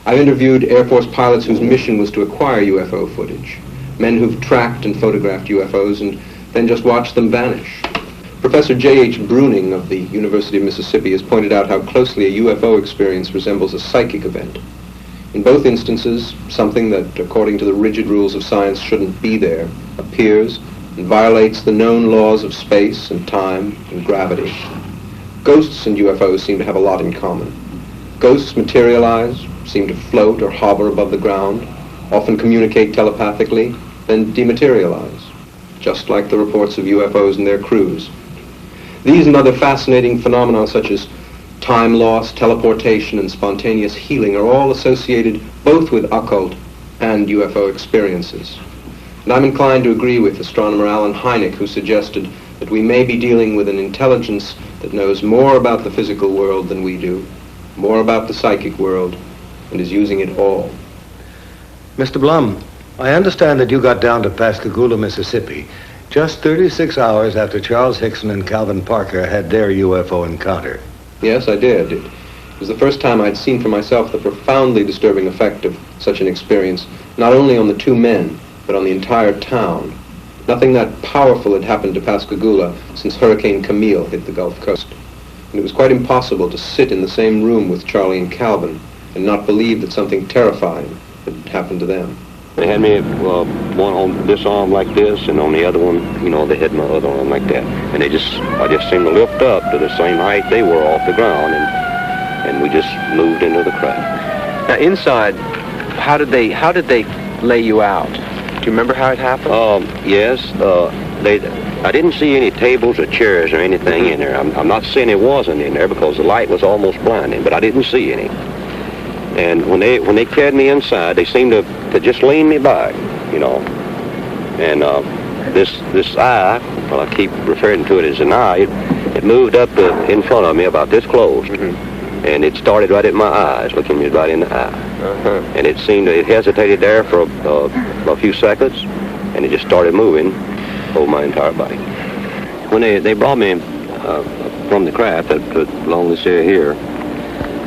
I've interviewed Air Force pilots whose mission was to acquire UFO footage, men who've tracked and photographed UFOs and then just watched them vanish. Professor J.H. Bruning of the University of Mississippi has pointed out how closely a UFO experience resembles a psychic event. In both instances, something that, according to the rigid rules of science, shouldn't be there, appears and violates the known laws of space and time and gravity. Ghosts and UFOs seem to have a lot in common. Ghosts materialize, seem to float or hover above the ground, often communicate telepathically, then dematerialize, just like the reports of UFOs and their crews. These and other fascinating phenomena such as time loss, teleportation, and spontaneous healing are all associated both with occult and UFO experiences. And I'm inclined to agree with astronomer Alan Hynek, who suggested that we may be dealing with an intelligence that knows more about the physical world than we do, more about the psychic world, and is using it all. Mr. Blum, I understand that you got down to Pascagoula, Mississippi, just 36 hours after Charles Hickson and Calvin Parker had their UFO encounter. Yes, I did. It was the first time I'd seen for myself the profoundly disturbing effect of such an experience, not only on the two men, but on the entire town. Nothing that powerful had happened to Pascagoula since Hurricane Camille hit the Gulf Coast. And it was quite impossible to sit in the same room with Charlie and Calvin and not believe that something terrifying had happened to them. They had me one on this arm like this, and on the other one, you know, they had my other arm like that. And I just seemed to lift up to the same height they were off the ground, and we just moved into the craft. Now inside, how did they lay you out? Do you remember how it happened? Yes. I didn't see any tables or chairs or anything in there. I'm not saying it wasn't in there because the light was almost blinding, but I didn't see any. And when they carried me inside, they seemed to just lean me back, you know. And this eye, well, I keep referring to it as an eye, it moved up in front of me about this close. Mm-hmm. And it started right at my eyes, looking me right in the eye. Uh-huh. And it hesitated there for a few seconds, and it just started moving over my entire body. When they brought me from the craft along this area here,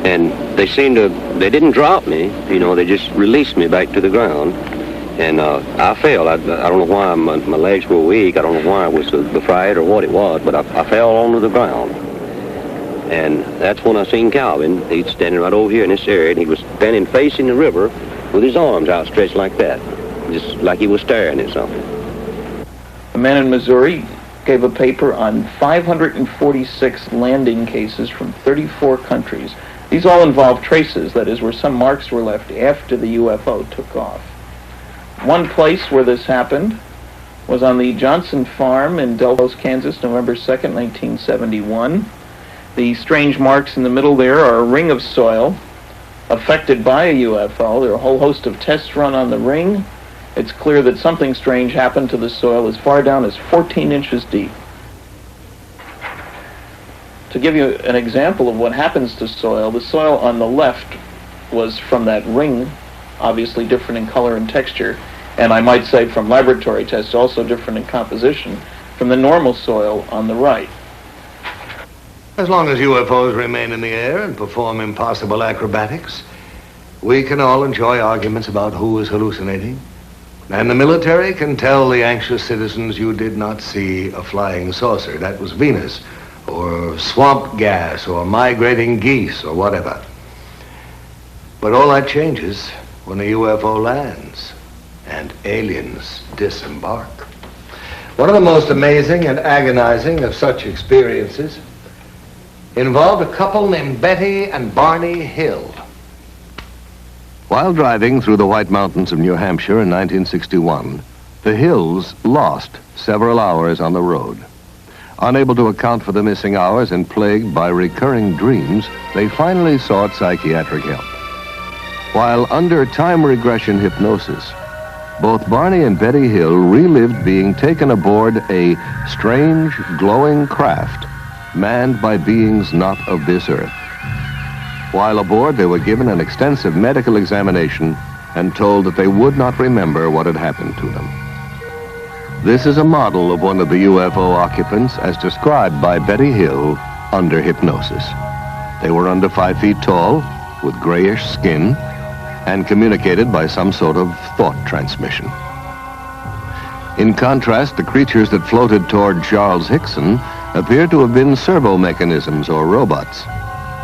and they didn't drop me, you know, they just released me back to the ground. And I fell. I don't know why my legs were weak. I don't know why it was the fright or what it was, but I fell onto the ground. And that's when I seen Calvin. He's standing right over here in this area, and he was standing facing the river with his arms outstretched like that, just like he was staring at something. A man in Missouri gave a paper on 546 landing cases from 34 countries. These all involve traces, that is, where some marks were left after the UFO took off. One place where this happened was on the Johnson farm in Delphos, Kansas, November 2nd, 1971. The strange marks in the middle there are a ring of soil affected by a UFO. There are a whole host of tests run on the ring. It's clear that something strange happened to the soil as far down as 14 inches deep. To give you an example of what happens to soil, the soil on the left was from that ring, obviously different in color and texture, and I might say from laboratory tests also different in composition from the normal soil on the right. As long as UFOs remain in the air and perform impossible acrobatics, we can all enjoy arguments about who is hallucinating. And the military can tell the anxious citizens you did not see a flying saucer. That was Venus, or swamp gas, or migrating geese, or whatever. But all that changes when a UFO lands and aliens disembark. One of the most amazing and agonizing of such experiences involved a couple named Betty and Barney Hill. While driving through the White Mountains of New Hampshire in 1961, the Hills lost several hours on the road. Unable to account for the missing hours and plagued by recurring dreams, they finally sought psychiatric help. While under time regression hypnosis, both Barney and Betty Hill relived being taken aboard a strange, glowing craft manned by beings not of this earth. While aboard, they were given an extensive medical examination and told that they would not remember what had happened to them. This is a model of one of the UFO occupants as described by Betty Hill under hypnosis. They were under 5 feet tall, with grayish skin, and communicated by some sort of thought transmission. In contrast, the creatures that floated toward Charles Hickson appear to have been servo mechanisms or robots.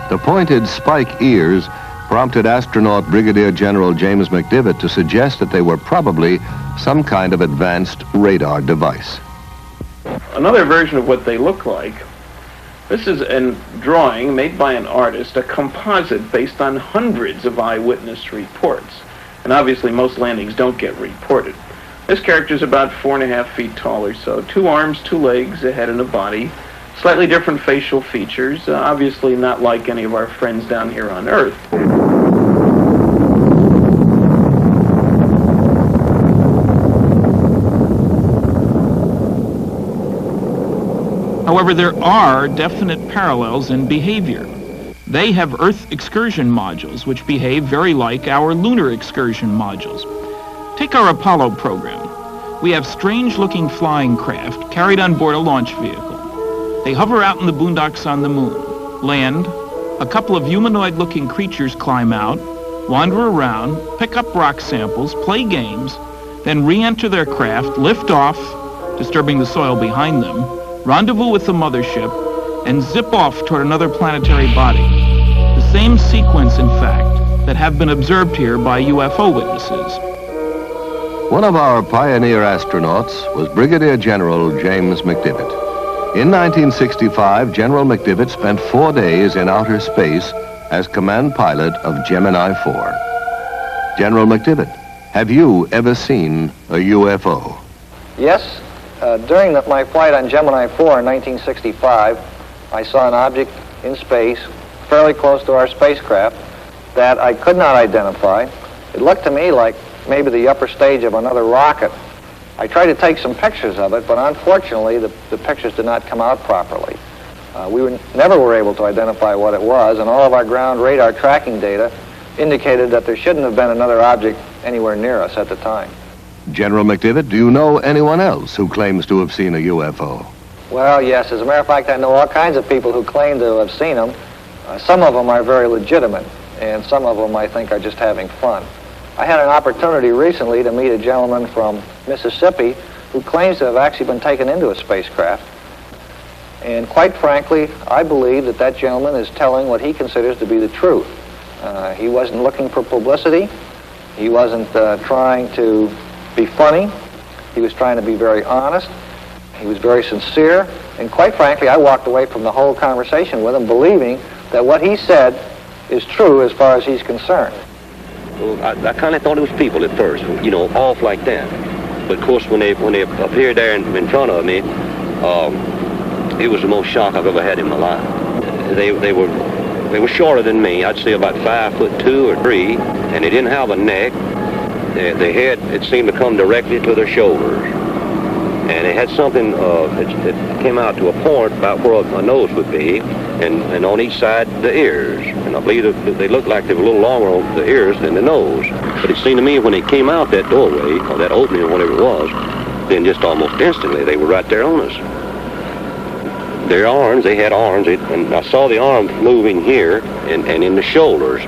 The pointed spike ears prompted astronaut Brigadier General James McDivitt to suggest that they were probably some kind of advanced radar device. Another version of what they look like, this is a drawing made by an artist, a composite based on hundreds of eyewitness reports. And obviously most landings don't get reported. This character is about 4.5 feet tall or so. 2 arms, 2 legs, a head and a body. Slightly different facial features, obviously not like any of our friends down here on Earth. However, there are definite parallels in behavior. They have Earth excursion modules, which behave very like our lunar excursion modules. Take our Apollo program. We have strange-looking flying craft carried on board a launch vehicle. They hover out in the boondocks on the moon, land, a couple of humanoid-looking creatures climb out, wander around, pick up rock samples, play games, then re-enter their craft, lift off, disturbing the soil behind them, rendezvous with the mothership, and zip off toward another planetary body. The same sequence, in fact, that have been observed here by UFO witnesses. One of our pioneer astronauts was Brigadier General James McDivitt. In 1965, General McDivitt spent 4 days in outer space as command pilot of Gemini 4. General McDivitt, have you ever seen a UFO? Yes. During my flight on Gemini 4 in 1965, I saw an object in space fairly close to our spacecraft that I could not identify. It looked to me like maybe the upper stage of another rocket. I tried to take some pictures of it, but unfortunately the pictures did not come out properly. We never were able to identify what it was, and all of our ground radar tracking data indicated that there shouldn't have been another object anywhere near us at the time. General McDivitt, do you know anyone else who claims to have seen a UFO? Well, yes. As a matter of fact, I know all kinds of people who claim to have seen them. Some of them are very legitimate, and some of them I think are just having fun. I had an opportunity recently to meet a gentleman from Mississippi who claims to have actually been taken into a spacecraft. And quite frankly, I believe that that gentleman is telling what he considers to be the truth. He wasn't looking for publicity. He wasn't trying to be funny. He was trying to be very honest. He was very sincere. And quite frankly, I walked away from the whole conversation with him believing that what he said is true as far as he's concerned. Well, I kind of thought it was people at first, you know, off like that. But of course, when they appeared there in front of me, it was the most shock I've ever had in my life. They were shorter than me. I'd say about 5'2" or 3", and they didn't have a neck. The head, it seemed to come directly to their shoulders. And it had something, it came out to a point about where a nose would be, and on each side, the ears. And I believe that they looked like they were a little longer on the ears than the nose. But it seemed to me when they came out that doorway, or that opening or whatever it was, then just almost instantly, they were right there on us. Their arms, they had arms, and I saw the arms moving here and in the shoulders.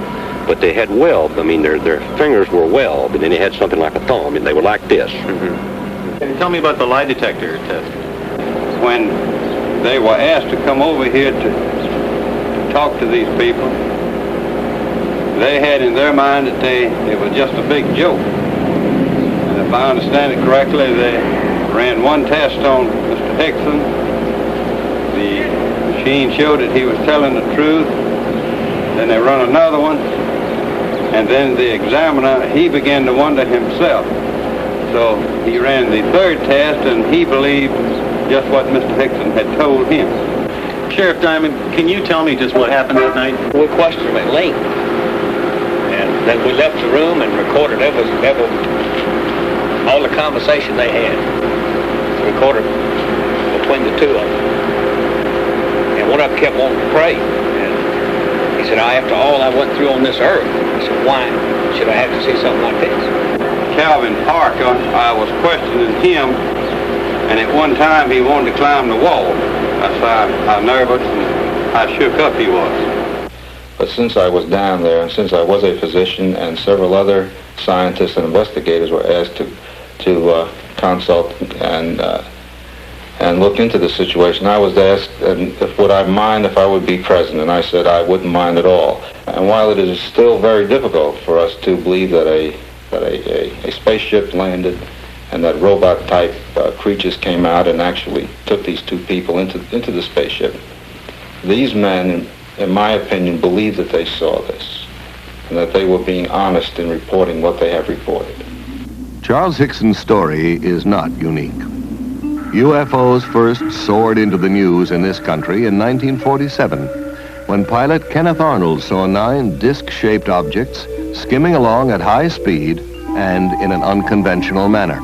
But they had weld. I mean, their fingers were weld, and then they had something like a thumb, and they were like this. Mm-hmm. Can you tell me about the lie detector test? When they were asked to come over here to talk to these people, they had in their mind that it was just a big joke. And if I understand it correctly, they ran one test on Mr. Hickson. The machine showed that he was telling the truth. Then they run another one, And then the examiner, he began to wonder himself. So he ran the third test, and he believed just what Mr. Hickson had told him. Sheriff Diamond, can you tell me just what happened that night? We questioned him at length. And then we left the room and recorded every all the conversation they had. Recorded between the two of them. And one of them kept wanting to pray. And he said, after all I went through on this earth, I said, why should I have to see something like this? Calvin Parker, I was questioning him, and at one time he wanted to climb the wall. That's how nervous and how shook up he was. But since I was down there, and since I was a physician, and several other scientists and investigators were asked to consult and look into the situation, I was asked would I mind if I would be present, and I said I wouldn't mind at all. And while it is still very difficult for us to believe that a spaceship landed and that robot-type creatures came out and actually took these two people into the spaceship, these men, in my opinion, believe that they saw this and that they were being honest in reporting what they have reported. Charles Hickson's story is not unique. UFOs first soared into the news in this country in 1947, when pilot Kenneth Arnold saw 9 disc-shaped objects skimming along at high speed and in an unconventional manner,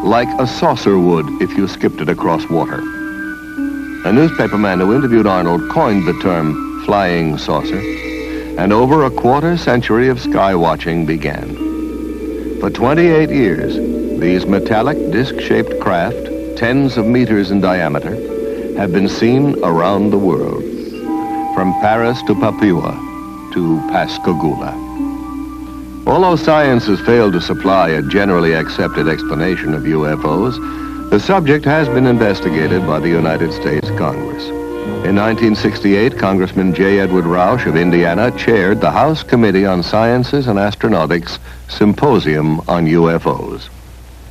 like a saucer would if you skipped it across water. A newspaperman who interviewed Arnold coined the term flying saucer, and over a quarter century of sky watching began. For 28 years, these metallic disc-shaped craft, tens of meters in diameter, have been seen around the world, from Paris to Papua to Pascagoula. Although science has failed to supply a generally accepted explanation of UFOs, the subject has been investigated by the United States Congress. In 1968, Congressman J. Edward Roush of Indiana chaired the House Committee on Sciences and Astronautics Symposium on UFOs.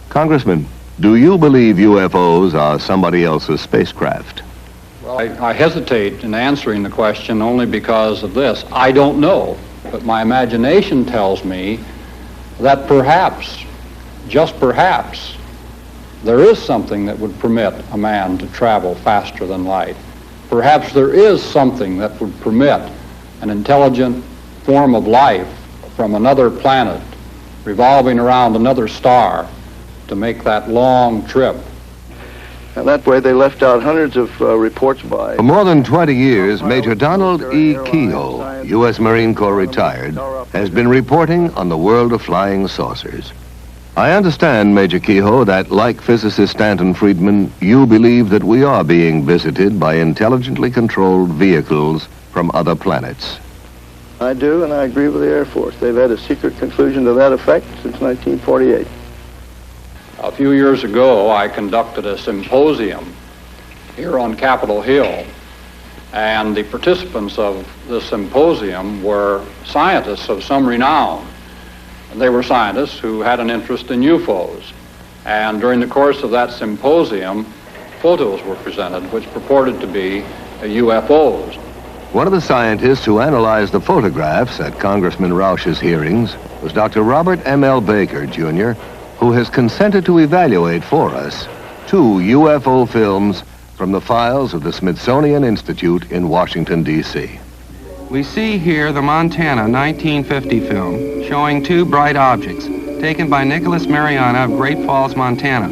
Congressman, do you believe UFOs are somebody else's spacecraft? Well, I hesitate in answering the question only because of this. I don't know, but my imagination tells me that perhaps, just perhaps, there is something that would permit a man to travel faster than light. Perhaps there is something that would permit an intelligent form of life from another planet revolving around another star to make that long trip. And that way they left out hundreds of reports by... For more than 20 years, Major Donald E. Kehoe, U.S. Marine Corps retired, has been reporting on the world of flying saucers. I understand, Major Kehoe, that like physicist Stanton Friedman, you believe that we are being visited by intelligently controlled vehicles from other planets. I do, and I agree with the Air Force. They've had a secret conclusion to that effect since 1948. A few years ago, I conducted a symposium here on Capitol Hill, and the participants of the symposium were scientists of some renown. And they were scientists who had an interest in UFOs. And during the course of that symposium, photos were presented which purported to be UFOs. One of the scientists who analyzed the photographs at Congressman Roush's hearings was Dr. Robert M.L. Baker, Jr., who has consented to evaluate for us 2 UFO films from the files of the Smithsonian Institute in Washington, D.C. We see here the Montana 1950 film showing 2 bright objects taken by Nicholas Mariana of Great Falls, Montana.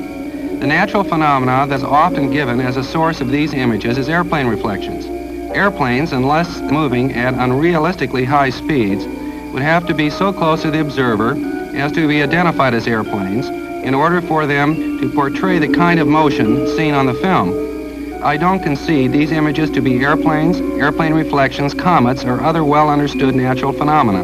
The natural phenomena that's often given as a source of these images is airplane reflections. Airplanes, unless moving at unrealistically high speeds, would have to be so close to the observer as to be identified as airplanes in order for them to portray the kind of motion seen on the film. I don't concede these images to be airplanes, airplane reflections, comets, or other well-understood natural phenomena.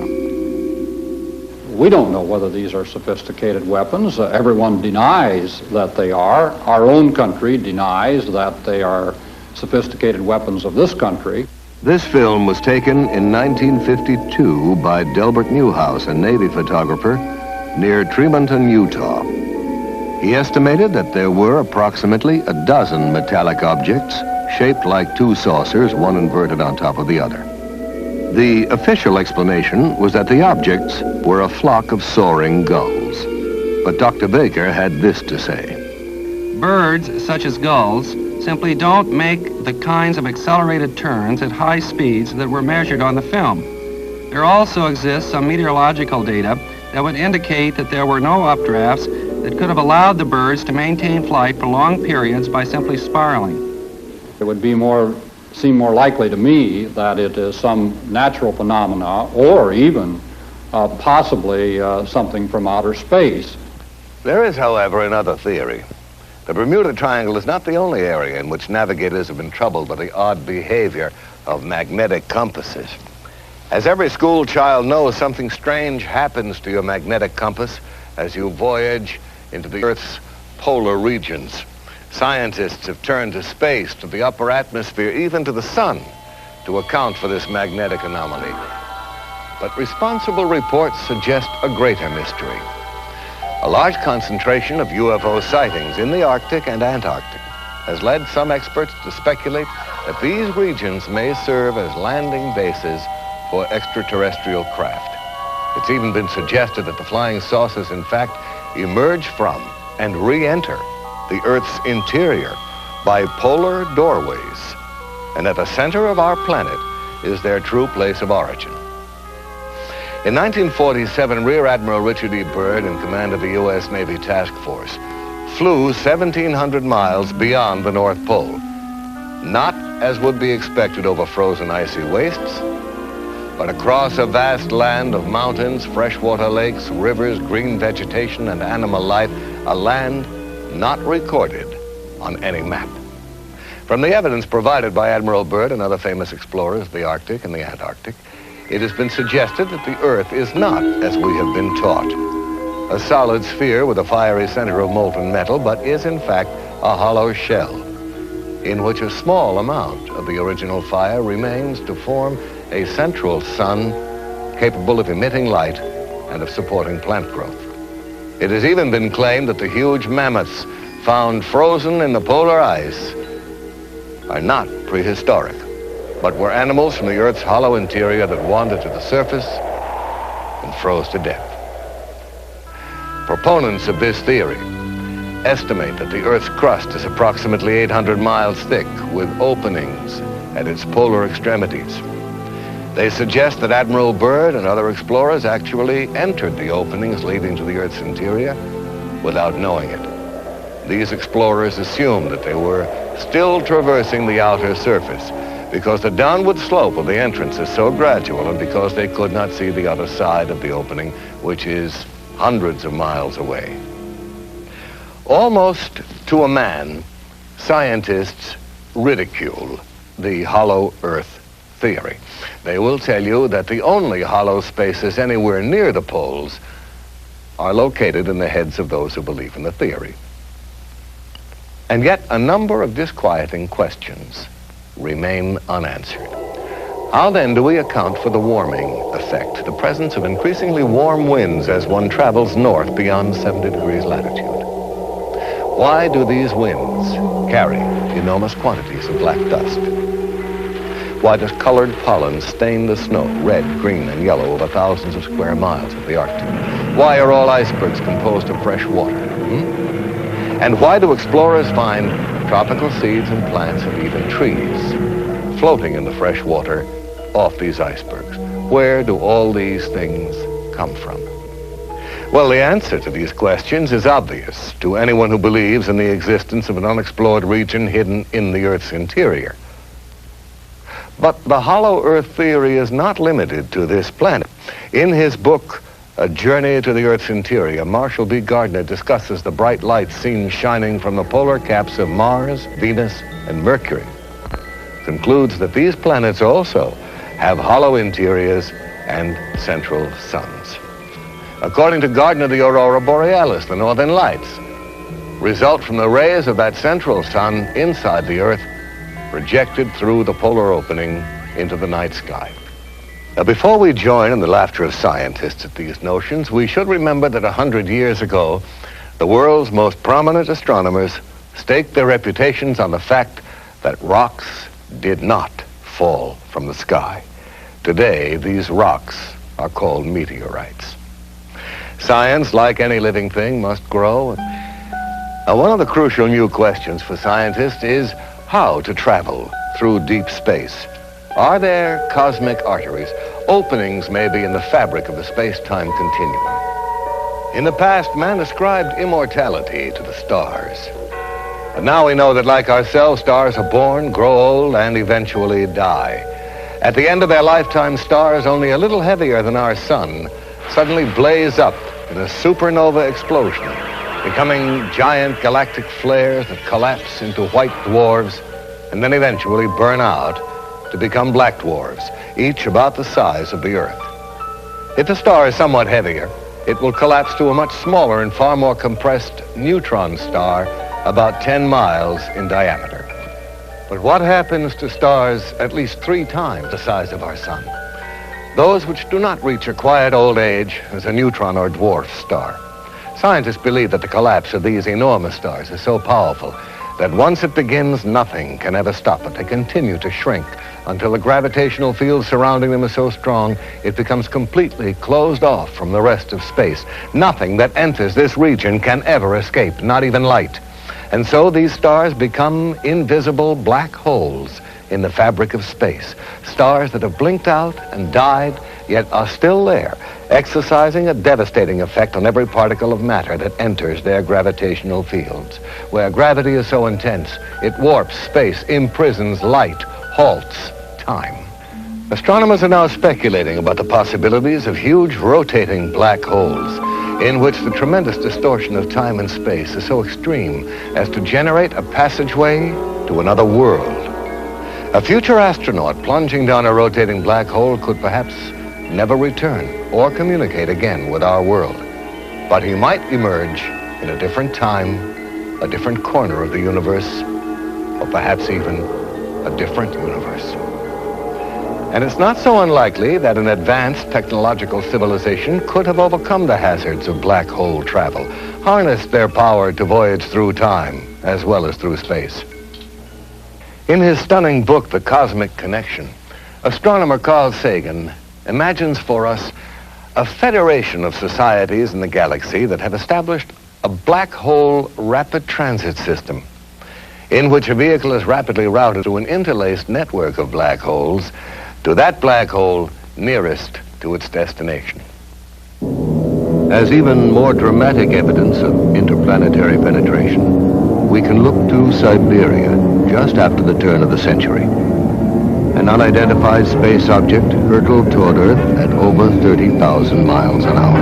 We don't know whether these are sophisticated weapons. Everyone denies that they are. Our own country denies that they are sophisticated weapons of this country. This film was taken in 1952 by Delbert Newhouse, a Navy photographer, near Tremonton, Utah. He estimated that there were approximately a dozen metallic objects shaped like 2 saucers, one inverted on top of the other. The official explanation was that the objects were a flock of soaring gulls. But Dr. Baker had this to say. Birds, such as gulls, simply don't make the kinds of accelerated turns at high speeds that were measured on the film. There also exists some meteorological data that would indicate that there were no updrafts that could have allowed the birds to maintain flight for long periods by simply spiraling. It would be seem more likely to me that it is some natural phenomena or even possibly something from outer space. There is, however, another theory. The Bermuda Triangle is not the only area in which navigators have been troubled by the odd behavior of magnetic compasses. As every school child knows, something strange happens to your magnetic compass as you voyage into the Earth's polar regions. Scientists have turned to space, to the upper atmosphere, even to the sun, to account for this magnetic anomaly. But responsible reports suggest a greater mystery. A large concentration of UFO sightings in the Arctic and Antarctic has led some experts to speculate that these regions may serve as landing bases for extraterrestrial craft. It's even been suggested that the flying saucers, in fact, emerge from and re-enter the Earth's interior by polar doorways, and at the center of our planet is their true place of origin. In 1947, Rear Admiral Richard E. Byrd, in command of the U.S. Navy Task Force, flew 1,700 miles beyond the North Pole, not as would be expected over frozen icy wastes, but across a vast land of mountains, freshwater lakes, rivers, green vegetation, and animal life, a land not recorded on any map. From the evidence provided by Admiral Byrd and other famous explorers of the Arctic and the Antarctic, it has been suggested that the Earth is not, as we have been taught, a solid sphere with a fiery center of molten metal, but is in fact a hollow shell in which a small amount of the original fire remains to form a central sun capable of emitting light and of supporting plant growth. It has even been claimed that the huge mammoths found frozen in the polar ice are not prehistoric, but were animals from the Earth's hollow interior that wandered to the surface and froze to death. Proponents of this theory estimate that the Earth's crust is approximately 800 miles thick, with openings at its polar extremities. They suggest that Admiral Byrd and other explorers actually entered the openings leading to the Earth's interior without knowing it. These explorers assumed that they were still traversing the outer surface because the downward slope of the entrance is so gradual and because they could not see the other side of the opening, which is hundreds of miles away. Almost to a man, scientists ridicule the hollow Earth theory. They will tell you that the only hollow spaces anywhere near the poles are located in the heads of those who believe in the theory. And yet a number of disquieting questions remain unanswered. How then do we account for the warming effect, the presence of increasingly warm winds as one travels north beyond 70 degrees latitude? Why do these winds carry enormous quantities of black dust? Why does colored pollen stain the snow red, green, and yellow over thousands of square miles of the Arctic? Why are all icebergs composed of fresh water? And why do explorers find tropical seeds and plants and even trees floating in the fresh water off these icebergs? Where do all these things come from? Well, the answer to these questions is obvious to anyone who believes in the existence of an unexplored region hidden in the Earth's interior. But the hollow Earth theory is not limited to this planet. In his book, A Journey to the Earth's Interior, Marshall B. Gardner discusses the bright lights seen shining from the polar caps of Mars, Venus, and Mercury. Concludes that these planets also have hollow interiors and central suns. According to Gardner, the aurora borealis, the northern lights, result from the rays of that central sun inside the Earth, projected through the polar opening into the night sky. Now, before we join in the laughter of scientists at these notions, we should remember that 100 years ago, the world's most prominent astronomers staked their reputations on the fact that rocks did not fall from the sky. Today, these rocks are called meteorites. Science, like any living thing, must grow. Now, one of the crucial new questions for scientists is how to travel through deep space. Are there cosmic arteries, openings maybe in the fabric of the space-time continuum? In the past, man ascribed immortality to the stars. But now we know that, like ourselves, stars are born, grow old, and eventually die. At the end of their lifetime, stars only a little heavier than our sun suddenly blaze up in a supernova explosion, becoming giant galactic flares that collapse into white dwarfs and then eventually burn out to become black dwarfs, each about the size of the Earth. If the star is somewhat heavier, it will collapse to a much smaller and far more compressed neutron star about 10 miles in diameter. But what happens to stars at least 3 times the size of our sun? Those which do not reach a quiet old age as a neutron or dwarf star. Scientists believe that the collapse of these enormous stars is so powerful that once it begins, nothing can ever stop it. They continue to shrink until the gravitational field surrounding them is so strong it becomes completely closed off from the rest of space. Nothing that enters this region can ever escape, not even light. And so these stars become invisible black holes in the fabric of space. Stars that have blinked out and died, yet are still there, exercising a devastating effect on every particle of matter that enters their gravitational fields. Where gravity is so intense, it warps space, imprisons light, halts time. Astronomers are now speculating about the possibilities of huge rotating black holes in which the tremendous distortion of time and space is so extreme as to generate a passageway to another world. A future astronaut plunging down a rotating black hole could perhaps never return or communicate again with our world. But he might emerge in a different time, a different corner of the universe, or perhaps even a different universe. And it's not so unlikely that an advanced technological civilization could have overcome the hazards of black hole travel, harnessed their power to voyage through time as well as through space. In his stunning book, The Cosmic Connection, astronomer Carl Sagan imagines for us a federation of societies in the galaxy that have established a black hole rapid transit system in which a vehicle is rapidly routed through an interlaced network of black holes to that black hole nearest to its destination. As even more dramatic evidence of interplanetary penetration, we can look to Siberia just after the turn of the century. An unidentified space object hurtled toward Earth at over 30,000 miles an hour.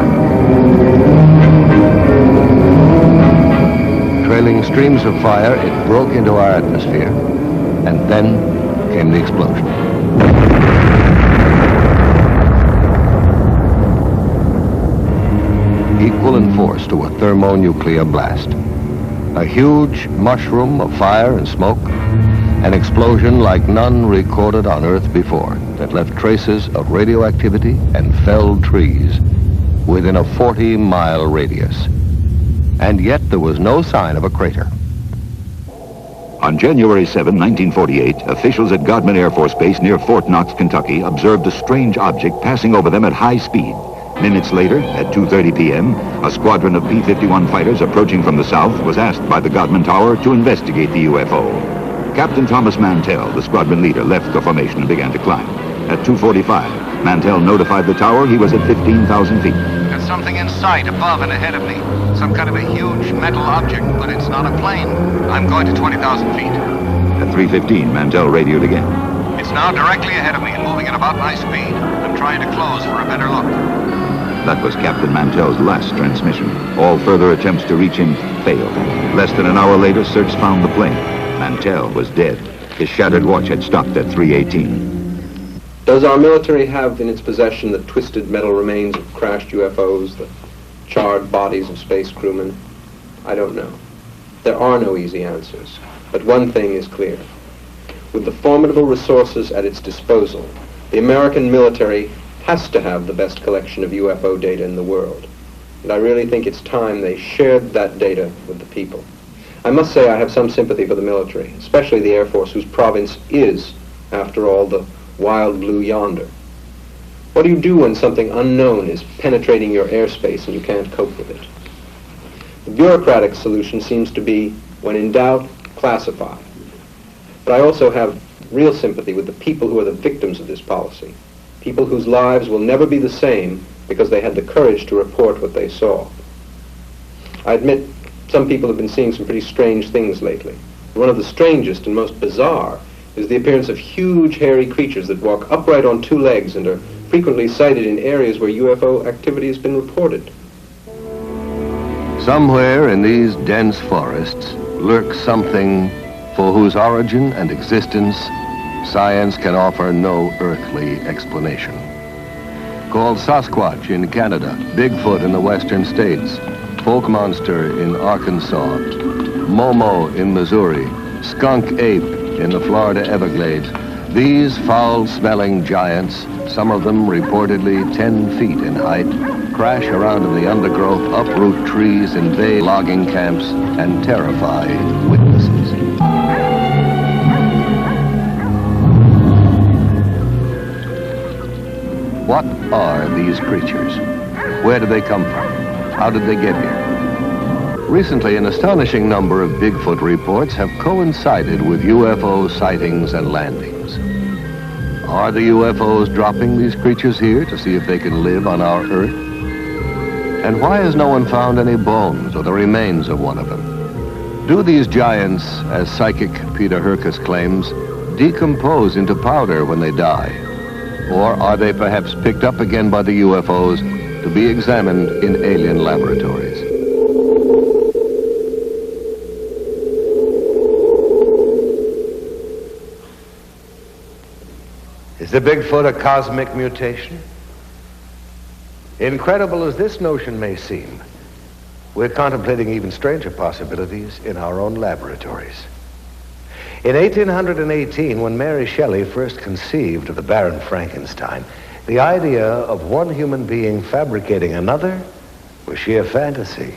Trailing streams of fire, it broke into our atmosphere, and then came the explosion. Equal in force to a thermonuclear blast. A huge mushroom of fire and smoke, an explosion like none recorded on Earth before that left traces of radioactivity and felled trees within a 40-mile radius. And yet there was no sign of a crater. On January 7, 1948, officials at Godman Air Force Base near Fort Knox, Kentucky, observed a strange object passing over them at high speed. Minutes later, at 2:30 p.m., a squadron of P-51 fighters approaching from the south was asked by the Godman Tower to investigate the UFO. Captain Thomas Mantell, the squadron leader, left the formation and began to climb. At 2:45, Mantell notified the tower he was at 15,000 feet. There's something in sight above and ahead of me. Some kind of a huge metal object, but it's not a plane. I'm going to 20,000 feet. At 3:15, Mantell radioed again. It's now directly ahead of me and moving at about my speed. I'm trying to close for a better look. That was Captain Mantell's last transmission. All further attempts to reach him failed. Less than an hour later, search found the plane. Mantell was dead. His shattered watch had stopped at 3:18. Does our military have in its possession the twisted metal remains of crashed UFOs, the charred bodies of space crewmen? I don't know. There are no easy answers. But one thing is clear. With the formidable resources at its disposal, the American military has to have the best collection of UFO data in the world. And I really think it's time they shared that data with the people. I must say I have some sympathy for the military, especially the Air Force, whose province is, after all, the wild blue yonder. What do you do when something unknown is penetrating your airspace and you can't cope with it? The bureaucratic solution seems to be, when in doubt, classify. But I also have real sympathy with the people who are the victims of this policy, people whose lives will never be the same because they had the courage to report what they saw. I admit some people have been seeing some pretty strange things lately. One of the strangest and most bizarre is the appearance of huge hairy creatures that walk upright on two legs and are frequently sighted in areas where UFO activity has been reported. Somewhere in these dense forests lurks something for whose origin and existence science can offer no earthly explanation. Called Sasquatch in Canada, Bigfoot in the western states, Folk Monster in Arkansas, Momo in Missouri, Skunk Ape in the Florida Everglades, these foul-smelling giants, some of them reportedly 10 feet in height, crash around in the undergrowth, uproot trees, invade logging camps, and terrify witnesses. What are these creatures? Where do they come from? How did they get here? Recently, an astonishing number of Bigfoot reports have coincided with UFO sightings and landings. Are the UFOs dropping these creatures here to see if they can live on our Earth? And why has no one found any bones or the remains of one of them? Do these giants, as psychic Peter Herkus claims, decompose into powder when they die? Or are they perhaps picked up again by the UFOs to be examined in alien laboratories? Is the Bigfoot a cosmic mutation? Incredible as this notion may seem, we're contemplating even stranger possibilities in our own laboratories. In 1818, when Mary Shelley first conceived of the Baron Frankenstein, the idea of one human being fabricating another was sheer fantasy.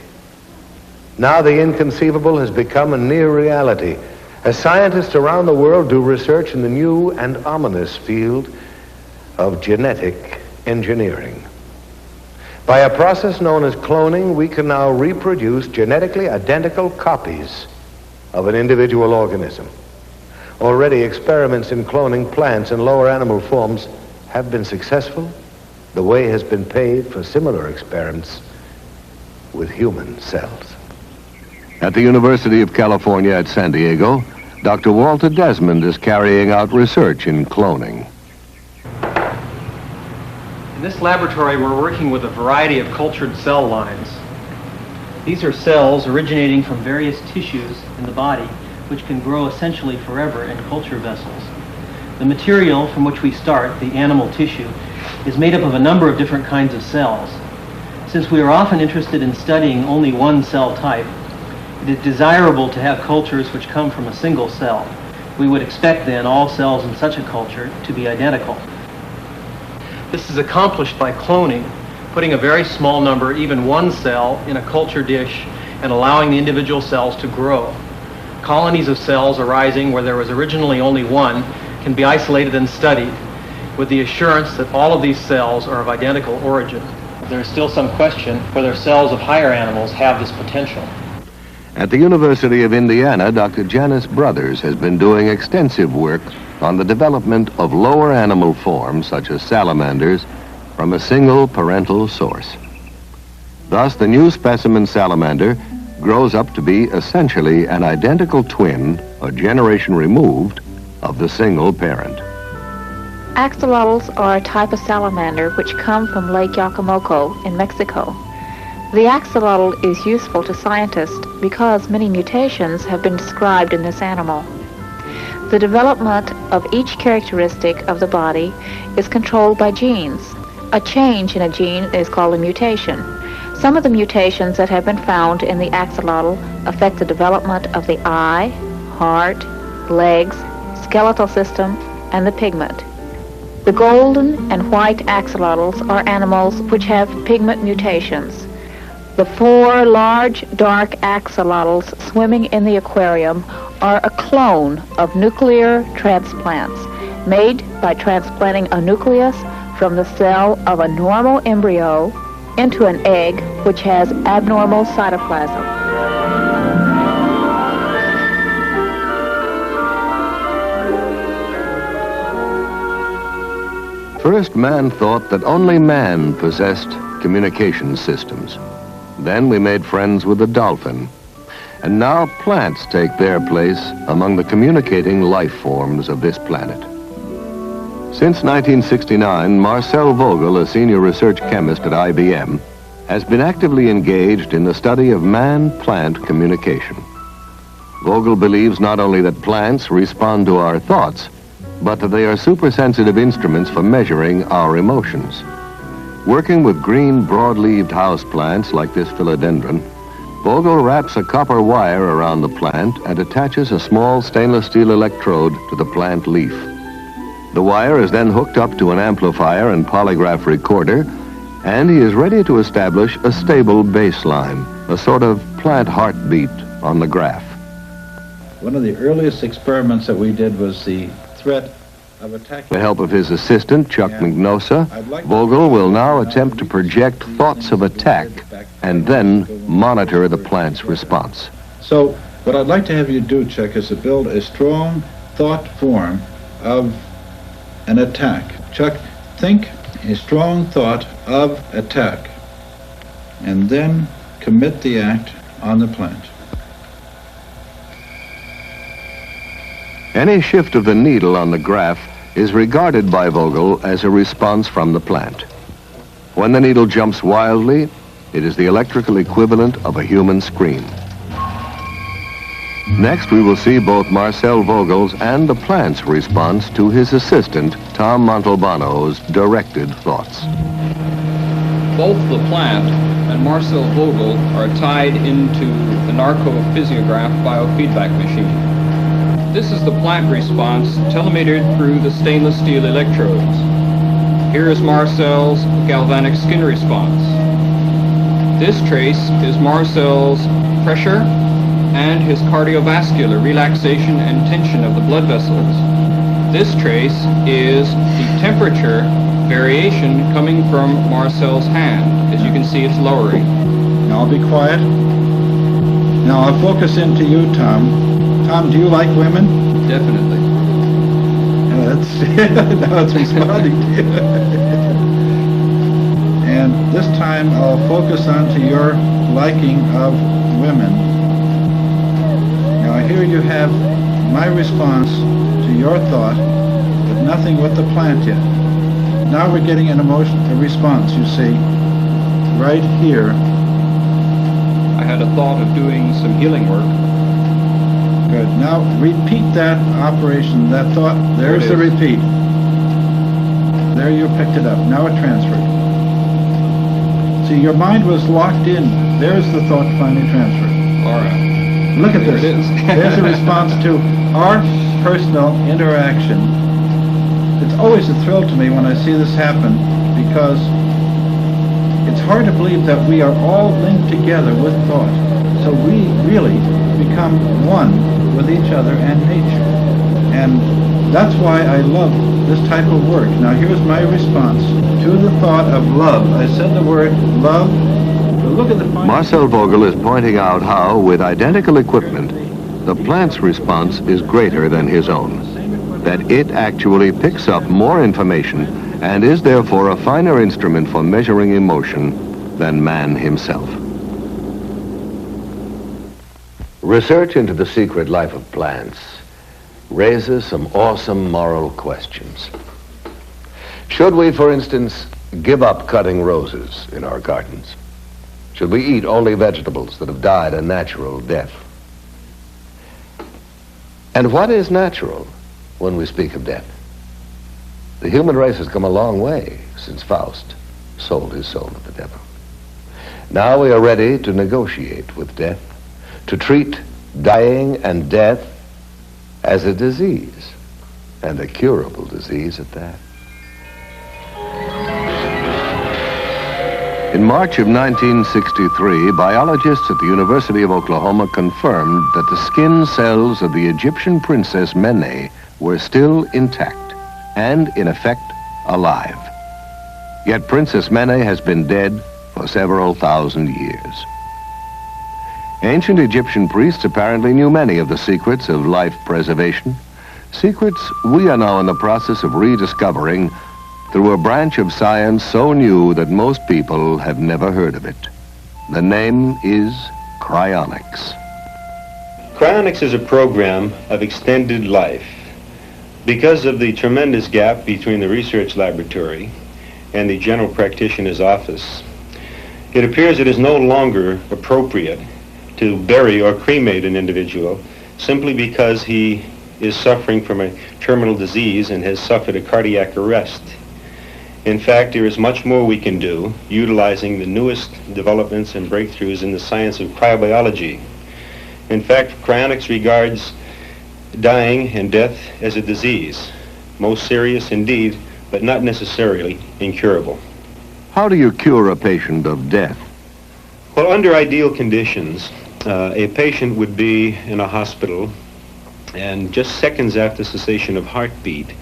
Now the inconceivable has become a near reality, as scientists around the world do research in the new and ominous field of genetic engineering. By a process known as cloning, we can now reproduce genetically identical copies of an individual organism. Already, experiments in cloning plants and lower animal forms have been successful. The way has been paved for similar experiments with human cells. At the University of California at San Diego, Dr. Walter Desmond is carrying out research in cloning. In this laboratory, we're working with a variety of cultured cell lines. These are cells originating from various tissues in the body, which can grow essentially forever in culture vessels. The material from which we start, the animal tissue, is made up of a number of different kinds of cells. Since we are often interested in studying only one cell type, it is desirable to have cultures which come from a single cell. We would expect then all cells in such a culture to be identical. This is accomplished by cloning, putting a very small number, even one cell, in a culture dish and allowing the individual cells to grow. Colonies of cells arising where there was originally only one can be isolated and studied with the assurance that all of these cells are of identical origin. There is still some question whether cells of higher animals have this potential. At the University of Indiana, Dr. Janice Brothers has been doing extensive work on the development of lower animal forms, such as salamanders, from a single parental source. Thus, the new specimen salamander grows up to be essentially an identical twin, a generation removed, of the single parent. Axolotls are a type of salamander which come from Lake Yacamoco in Mexico. The axolotl is useful to scientists because many mutations have been described in this animal. The development of each characteristic of the body is controlled by genes. A change in a gene is called a mutation. Some of the mutations that have been found in the axolotl affect the development of the eye, heart, legs, skeletal system, and the pigment. The golden and white axolotls are animals which have pigment mutations. The 4 large dark axolotls swimming in the aquarium are a clone of nuclear transplants made by transplanting a nucleus from the cell of a normal embryo into an egg which has abnormal cytoplasm. First, man thought that only man possessed communication systems. Then we made friends with the dolphin. And now plants take their place among the communicating life forms of this planet. Since 1969, Marcel Vogel, a senior research chemist at IBM, has been actively engaged in the study of man-plant communication. Vogel believes not only that plants respond to our thoughts, but that they are supersensitive instruments for measuring our emotions. Working with green, broad-leaved houseplants like this philodendron, Vogel wraps a copper wire around the plant and attaches a small stainless steel electrode to the plant leaf. The wire is then hooked up to an amplifier and polygraph recorder, and he is ready to establish a stable baseline, a sort of plant heartbeat on the graph. One of the earliest experiments that we did was the threat of attacking. With the help of his assistant, Chuck Magnosa, Vogel will now attempt to project thoughts of attack and then monitor the plant's response. So what I'd like to have you do, Chuck, is to build a strong thought form of an attack. Chuck, think a strong thought of attack and then commit the act on the plant. Any shift of the needle on the graph is regarded by Vogel as a response from the plant. When the needle jumps wildly, it is the electrical equivalent of a human scream. Next, we will see both Marcel Vogel's and the plant's response to his assistant, Tom Montalbano's directed thoughts. Both the plant and Marcel Vogel are tied into the narcophysiograph biofeedback machine. This is the plant response telemetered through the stainless steel electrodes. Here is Marcel's galvanic skin response. This trace is Marcel's pressure and his cardiovascular relaxation and tension of the blood vessels. This trace is the temperature variation coming from Marcel's hand. As you can see, it's lowering. Now be quiet. Now I'll focus into you, Tom. Tom, do you like women? Definitely. Now it's responding to you. And this time I'll focus on to your liking of women. Now here you have my response to your thought, but nothing with the plant yet. Now we're getting an emotion, a response, you see, right here. I had a thought of doing some healing work. Good. Now repeat that operation, that thought. There's the repeat. There you picked it up. Now it transferred. See, your mind was locked in. There's the thought finally transferred. All right. Look at this. It is. There's a response to our personal interaction. It's always a thrill to me when I see this happen, because it's hard to believe that we are all linked together with thought. So we really become one with each other and nature. And that's why I love this type of work. Now here's my response to the thought of love. I said the word love. But look at the Marcel Vogel is pointing out how, with identical equipment, the plant's response is greater than his own. That it actually picks up more information and is therefore a finer instrument for measuring emotion than man himself. Research into the secret life of plants raises some awesome moral questions. Should we, for instance, give up cutting roses in our gardens? Should we eat only vegetables that have died a natural death? And what is natural when we speak of death? The human race has come a long way since Faust sold his soul to the devil. Now we are ready to negotiate with death, to treat dying and death as a disease, and a curable disease at that. In March of 1963, biologists at the University of Oklahoma confirmed that the skin cells of the Egyptian princess Mene were still intact and, in effect, alive. Yet Princess Mene has been dead for several thousand years. Ancient Egyptian priests apparently knew many of the secrets of life preservation, secrets we are now in the process of rediscovering through a branch of science so new that most people have never heard of it. The name is cryonics. Cryonics is a program of extended life. Because of the tremendous gap between the research laboratory and the general practitioner's office, it appears it is no longer appropriate to bury or cremate an individual simply because he is suffering from a terminal disease and has suffered a cardiac arrest. In fact, there is much more we can do utilizing the newest developments and breakthroughs in the science of cryobiology. In fact, cryonics regards dying and death as a disease, most serious indeed, but not necessarily incurable. How do you cure a patient of death? Well, under ideal conditions, a patient would be in a hospital, and just seconds after cessation of heartbeat,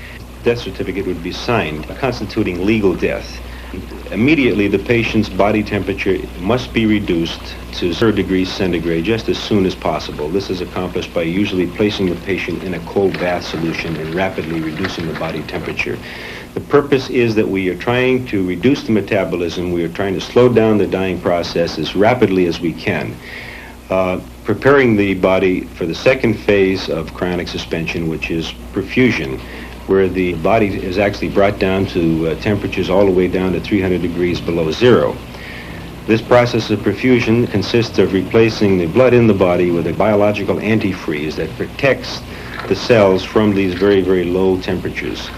death certificate would be signed, constituting legal death. Immediately, the patient's body temperature must be reduced to 0 degrees centigrade just as soon as possible. This is accomplished by usually placing the patient in a cold bath solution and rapidly reducing the body temperature. The purpose is that we are trying to reduce the metabolism. We are trying to slow down the dying process as rapidly as we can. Preparing the body for the second phase of cryonic suspension, which is perfusion, where the body is actually brought down to temperatures all the way down to 300 degrees below zero. This process of perfusion consists of replacing the blood in the body with a biological antifreeze that protects the cells from these very, very low temperatures.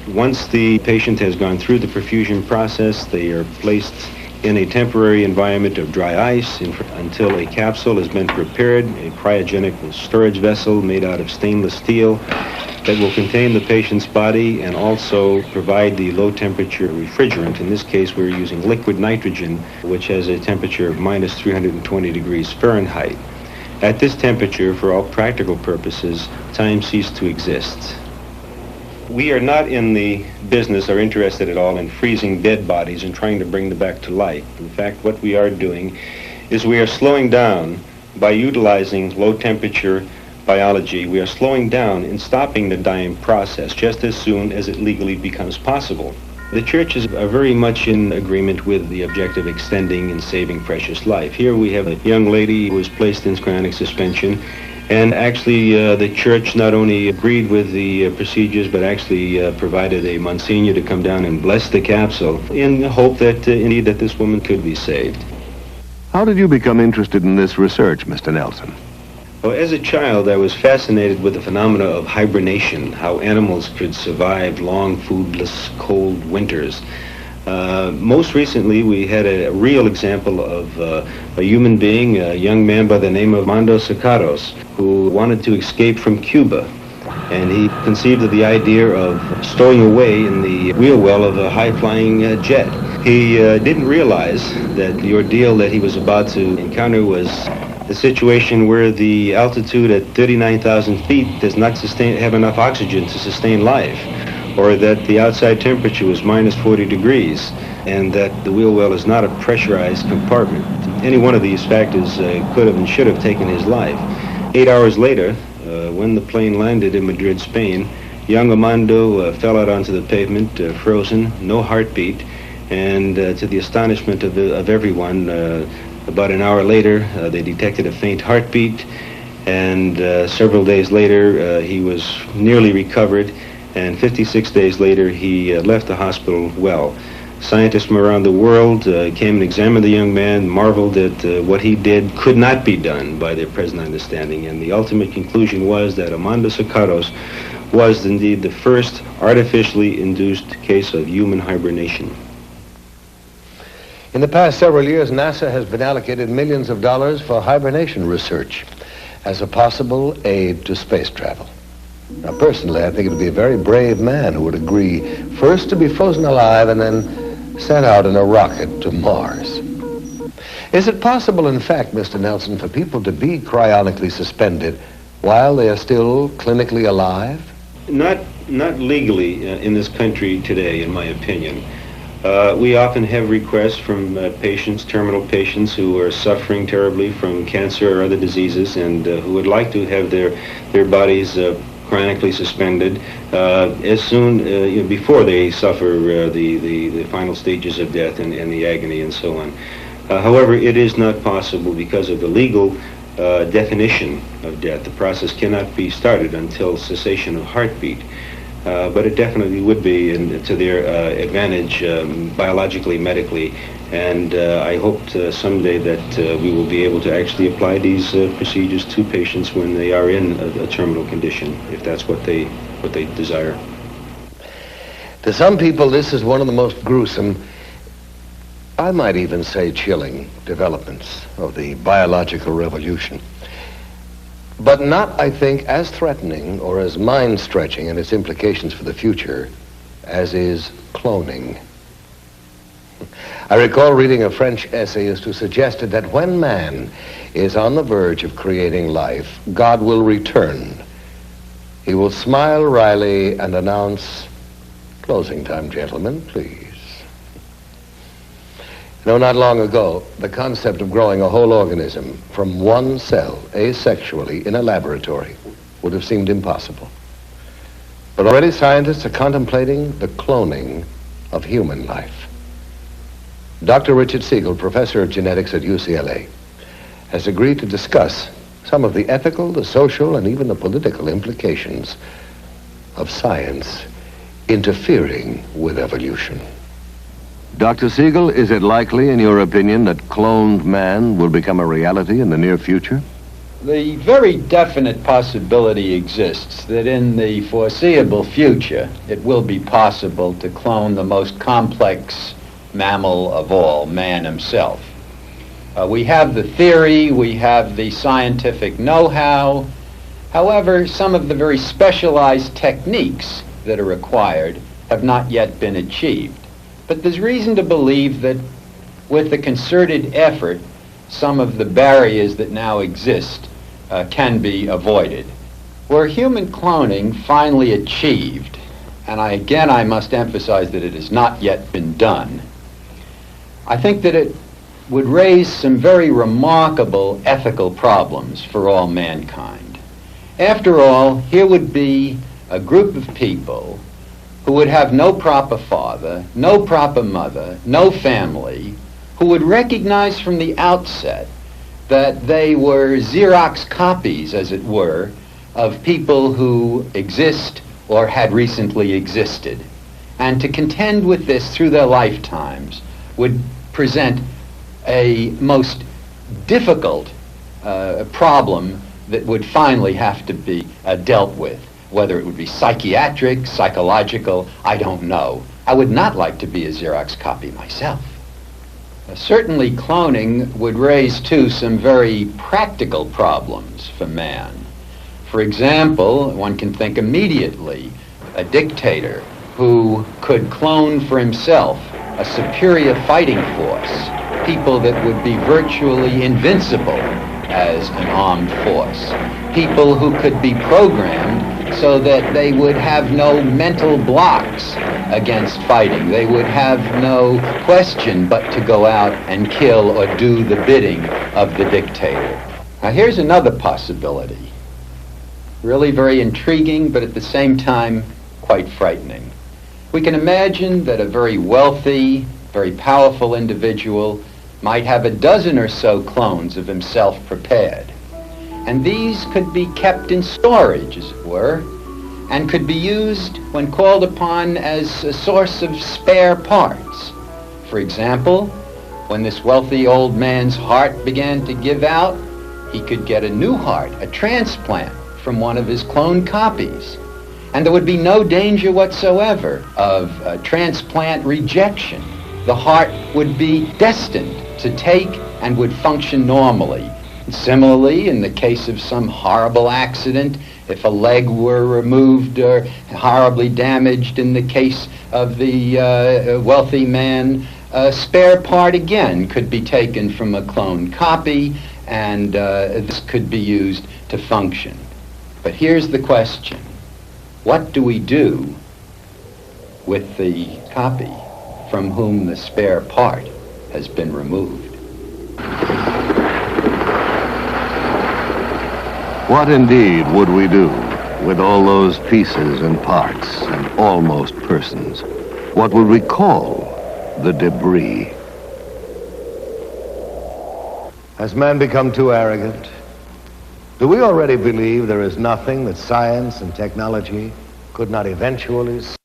Once the patient has gone through the perfusion process, they are placed in a temporary environment of dry ice until a capsule has been prepared, a cryogenic storage vessel made out of stainless steel that will contain the patient's body and also provide the low temperature refrigerant. In this case, we're using liquid nitrogen, which has a temperature of minus 320 degrees Fahrenheit. At this temperature, for all practical purposes, time ceased to exist. We are not in the business or interested at all in freezing dead bodies and trying to bring them back to life. In fact, what we are doing is we are slowing down by utilizing low temperature biology. We are slowing down and stopping the dying process just as soon as it legally becomes possible. The churches are very much in agreement with the objective of extending and saving precious life. Here we have a young lady who was placed in cryonic suspension. And actually, the church not only agreed with the procedures, but actually provided a Monsignor to come down and bless the capsule in the hope that, indeed, that this woman could be saved. How did you become interested in this research, Mr. Nelson? Well, as a child, I was fascinated with the phenomena of hibernation, how animals could survive long, foodless, cold winters. Most recently, we had a real example of a human being, a young man by the name of Armando Sacaros, who wanted to escape from Cuba. And he conceived of the idea of stowing away in the wheel well of a high-flying jet. He didn't realize that the ordeal that he was about to encounter was a situation where the altitude at 39,000 feet does not have enough oxygen to sustain life, or that the outside temperature was minus 40 degrees, and that the wheel well is not a pressurized compartment. Any one of these factors could have and should have taken his life. 8 hours later, when the plane landed in Madrid, Spain, young Armando fell out onto the pavement, frozen, no heartbeat, and to the astonishment of everyone, about an hour later, they detected a faint heartbeat, and several days later, he was nearly recovered, and 56 days later, he left the hospital well. Scientists from around the world came and examined the young man, marveled at what he did could not be done by their present understanding, and the ultimate conclusion was that Armando Sacaros was indeed the first artificially induced case of human hibernation. In the past several years, NASA has been allocated millions of dollars for hibernation research as a possible aid to space travel. Now, personally, I think it would be a very brave man who would agree first to be frozen alive and then sent out in a rocket to Mars. Is it possible, in fact, Mr. Nelson, for people to be cryonically suspended while they are still clinically alive? Not legally in this country today, in my opinion. We often have requests from patients, terminal patients, who are suffering terribly from cancer or other diseases, and who would like to have their bodies cryonically suspended as soon before they suffer the final stages of death and the agony and so on. However, it is not possible because of the legal definition of death. The process cannot be started until cessation of heartbeat. But it definitely would be to their advantage biologically, medically, and I hope someday that we will be able to actually apply these procedures to patients when they are in a terminal condition, if that's what they desire. To some people, this is one of the most gruesome, I might even say chilling, developments of the biological revolution. But not, I think, as threatening or as mind-stretching in its implications for the future as is cloning. I recall reading a French essayist who suggested that when man is on the verge of creating life, God will return. He will smile wryly and announce, "Closing time, gentlemen, please." No, not long ago, the concept of growing a whole organism from one cell, asexually, in a laboratory would have seemed impossible. But already scientists are contemplating the cloning of human life. Dr. Richard Siegel, professor of genetics at UCLA, has agreed to discuss some of the ethical, the social, and even the political implications of science interfering with evolution. Dr. Siegel, is it likely, in your opinion, that cloned man will become a reality in the near future? The very definite possibility exists that in the foreseeable future, it will be possible to clone the most complex mammal of all, man himself. We have the theory, we have the scientific know-how. However, some of the very specialized techniques that are required have not yet been achieved. But there's reason to believe that with the concerted effort, some of the barriers that now exist can be avoided. Were human cloning finally achieved, and I must emphasize that it has not yet been done, I think that it would raise some very remarkable ethical problems for all mankind. After all, here would be a group of people who would have no proper father, no proper mother, no family, who would recognize from the outset that they were Xerox copies, as it were, of people who exist or had recently existed. And to contend with this through their lifetimes would present a most difficult problem that would finally have to be dealt with. Whether it would be psychiatric, psychological, I don't know. I would not like to be a Xerox copy myself. Certainly cloning would raise, too, some very practical problems for man. For example, one can think immediately a dictator who could clone for himself a superior fighting force, people that would be virtually invincible as an armed force, people who could be programmed so that they would have no mental blocks against fighting. They would have no question but to go out and kill or do the bidding of the dictator. Now here's another possibility, really very intriguing, but at the same time quite frightening. We can imagine that a very wealthy, very powerful individual might have a dozen or so clones of himself prepared. And these could be kept in storage, as it were, and could be used when called upon as a source of spare parts. For example, when this wealthy old man's heart began to give out, he could get a new heart, a transplant, from one of his cloned copies. And there would be no danger whatsoever of transplant rejection. The heart would be destined to take and would function normally. Similarly, in the case of some horrible accident, if a leg were removed or horribly damaged in the case of the wealthy man, a spare part again could be taken from a cloned copy, and this could be used to function. But here's the question. What do we do with the copy? from whom the spare part has been removed. What indeed would we do with all those pieces and parts and almost persons? What would we call the debris? Has man become too arrogant? Do we already believe there is nothing that science and technology could not eventually solve?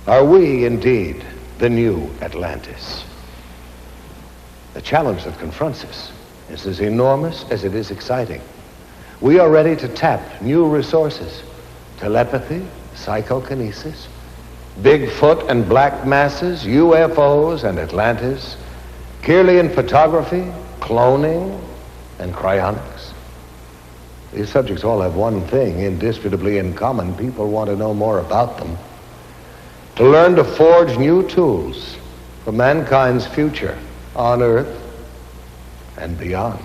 Are we indeed the new Atlantis? The challenge that confronts us is as enormous as it is exciting. We are ready to tap new resources: telepathy, psychokinesis, Bigfoot and black masses, UFOs and Atlantis, Kirlian photography, cloning, and cryonics. These subjects all have one thing indisputably in common: people want to know more about them, to learn to forge new tools for mankind's future on Earth and beyond.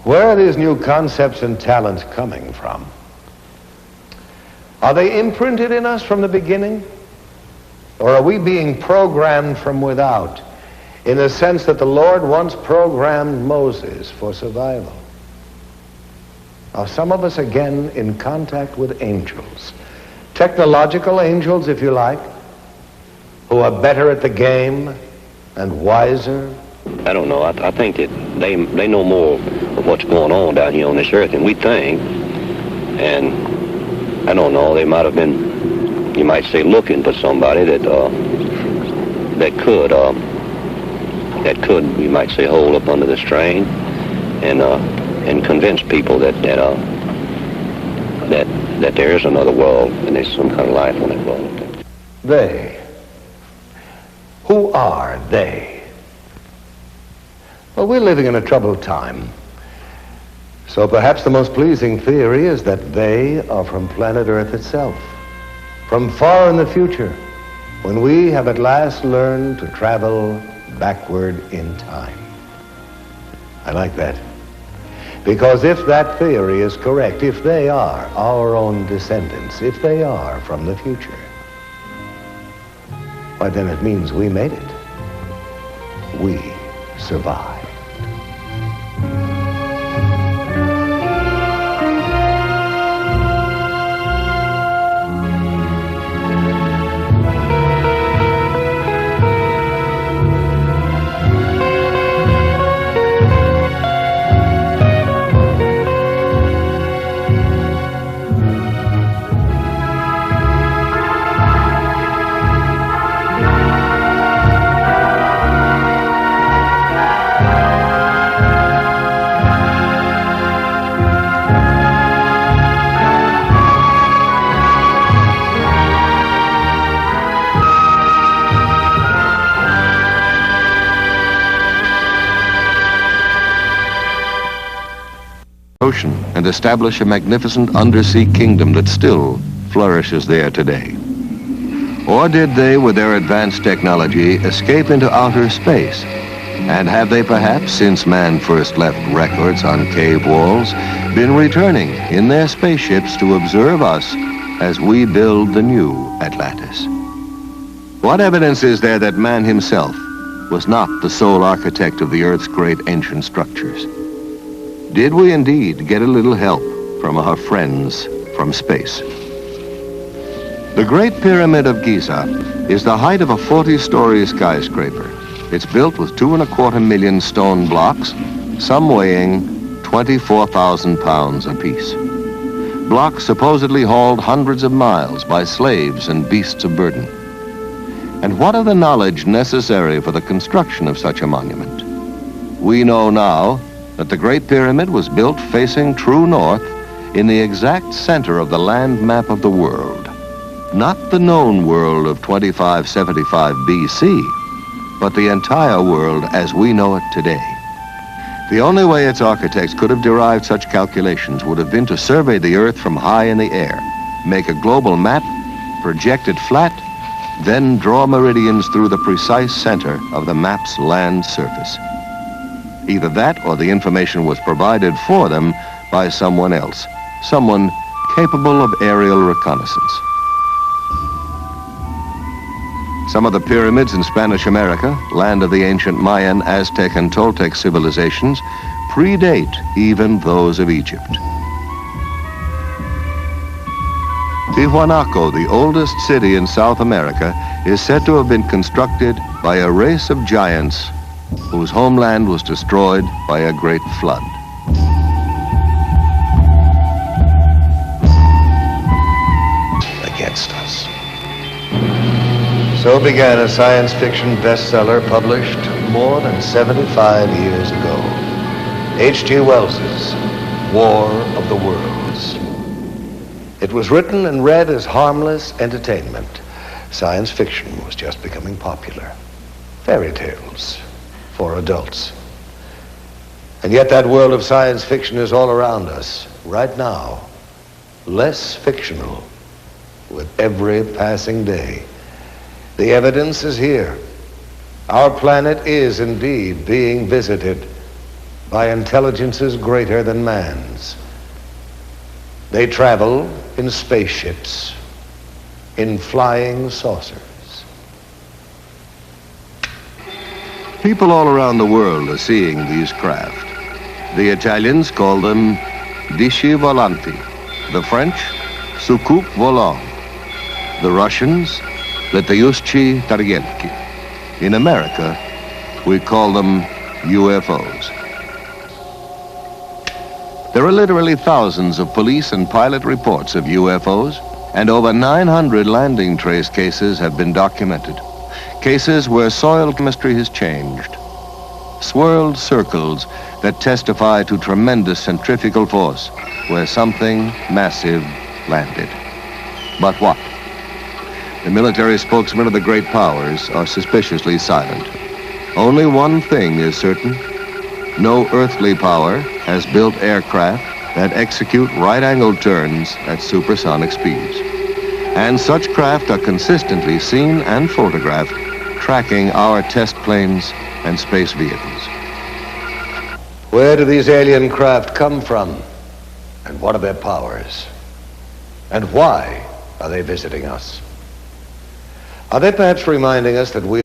Where are these new concepts and talents coming from? Are they imprinted in us from the beginning? Or are we being programmed from without, in the sense that the Lord once programmed Moses for survival? Are some of us again in contact with angels, technological angels, if you like, who are better at the game and wiser? I don't know. I think that they know more of what's going on down here on this earth than we think. And I don't know, they might have been, you might say, looking for somebody that could, you might say, hold up under the strain and convince people that there is another world and there's some kind of life on that world. They. Who are they? Well, we're living in a troubled time. So perhaps the most pleasing theory is that they are from planet Earth itself, from far in the future, when we have at last learned to travel backward in time. I like that. Because if that theory is correct, if they are our own descendants, if they are from the future, why then it means we made it. We survived. And establish a magnificent undersea kingdom that still flourishes there today? Or did they, with their advanced technology, escape into outer space? And have they perhaps, since man first left records on cave walls, been returning in their spaceships to observe us as we build the new Atlantis? What evidence is there that man himself was not the sole architect of the Earth's great ancient structures? Did we indeed get a little help from our friends from space? The Great Pyramid of Giza is the height of a 40-story skyscraper. It's built with 2.25 million stone blocks, some weighing 24,000 pounds apiece. Blocks supposedly hauled hundreds of miles by slaves and beasts of burden. And what of the knowledge necessary for the construction of such a monument? We know now that the Great Pyramid was built facing true north in the exact center of the land map of the world. Not the known world of 2575 BC, but the entire world as we know it today. The only way its architects could have derived such calculations would have been to survey the Earth from high in the air, make a global map, project it flat, then draw meridians through the precise center of the map's land surface. Either that or the information was provided for them by someone else, someone capable of aerial reconnaissance. Some of the pyramids in Spanish America, land of the ancient Mayan, Aztec, and Toltec civilizations, predate even those of Egypt. Tiwanaku, the oldest city in South America, is said to have been constructed by a race of giants whose homeland was destroyed by a great flood. Against us. So began a science fiction bestseller published more than 75 years ago. H.G. Wells's War of the Worlds. It was written and read as harmless entertainment. Science fiction was just becoming popular. Fairy tales for adults. And yet that world of science fiction is all around us, right now, less fictional with every passing day. The evidence is here. Our planet is indeed being visited by intelligences greater than man's. They travel in spaceships, in flying saucers. People all around the world are seeing these craft. The Italians call them disci volanti, the French soucoupe volant, the Russians letayushchi targelki. In America, we call them UFOs. There are literally thousands of police and pilot reports of UFOs, and over 900 landing trace cases have been documented. Cases where soil chemistry has changed. Swirled circles that testify to tremendous centrifugal force where something massive landed. But what? The military spokesmen of the great powers are suspiciously silent. Only one thing is certain. No earthly power has built aircraft that execute right-angled turns at supersonic speeds. And such craft are consistently seen and photographed tracking our test planes and space vehicles. Where do these alien craft come from? And what are their powers? And why are they visiting us? Are they perhaps reminding us that we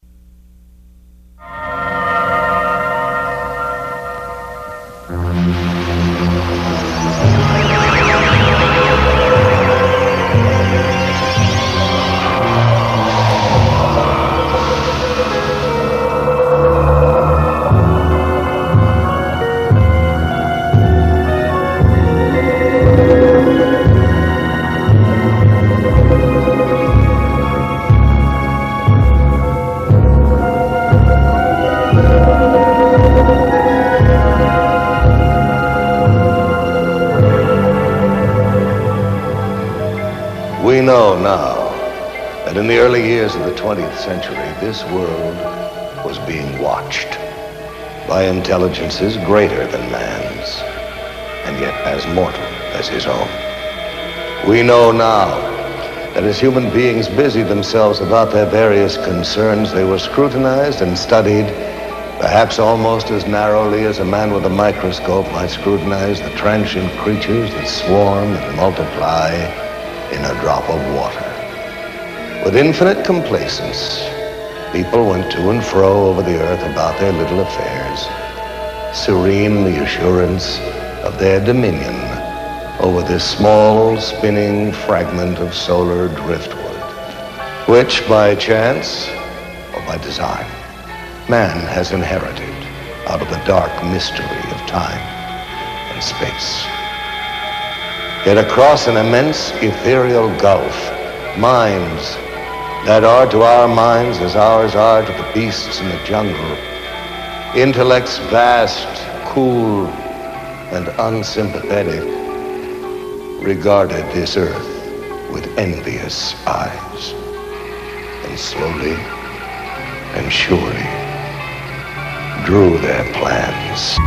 know now that in the early years of the 20th century, this world was being watched by intelligences greater than man's, and yet as mortal as his own. We know now that as human beings busied themselves about their various concerns, they were scrutinized and studied, perhaps almost as narrowly as a man with a microscope might scrutinize the transient creatures that swarm and multiply in a drop of water. With infinite complacence, people went to and fro over the earth about their little affairs, serene in the assurance of their dominion over this small spinning fragment of solar driftwood, which by chance or by design, man has inherited out of the dark mystery of time and space. Yet across an immense ethereal gulf, minds that are to our minds as ours are to the beasts in the jungle, intellects vast, cool, and unsympathetic, regarded this earth with envious eyes, and slowly and surely drew their plans.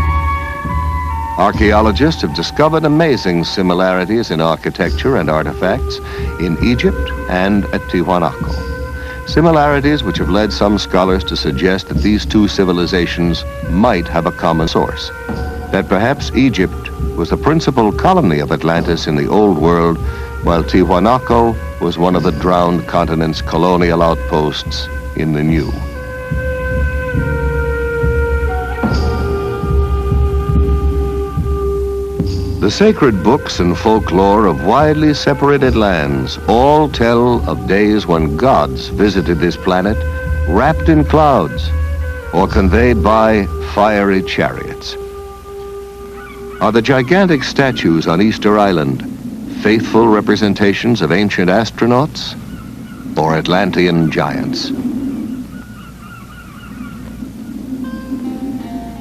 Archaeologists have discovered amazing similarities in architecture and artifacts in Egypt and at Tiwanaku. Similarities which have led some scholars to suggest that these two civilizations might have a common source. That perhaps Egypt was the principal colony of Atlantis in the Old World, while Tiwanaku was one of the drowned continent's colonial outposts in the new. The sacred books and folklore of widely separated lands all tell of days when gods visited this planet wrapped in clouds or conveyed by fiery chariots. Are the gigantic statues on Easter Island faithful representations of ancient astronauts or Atlantean giants?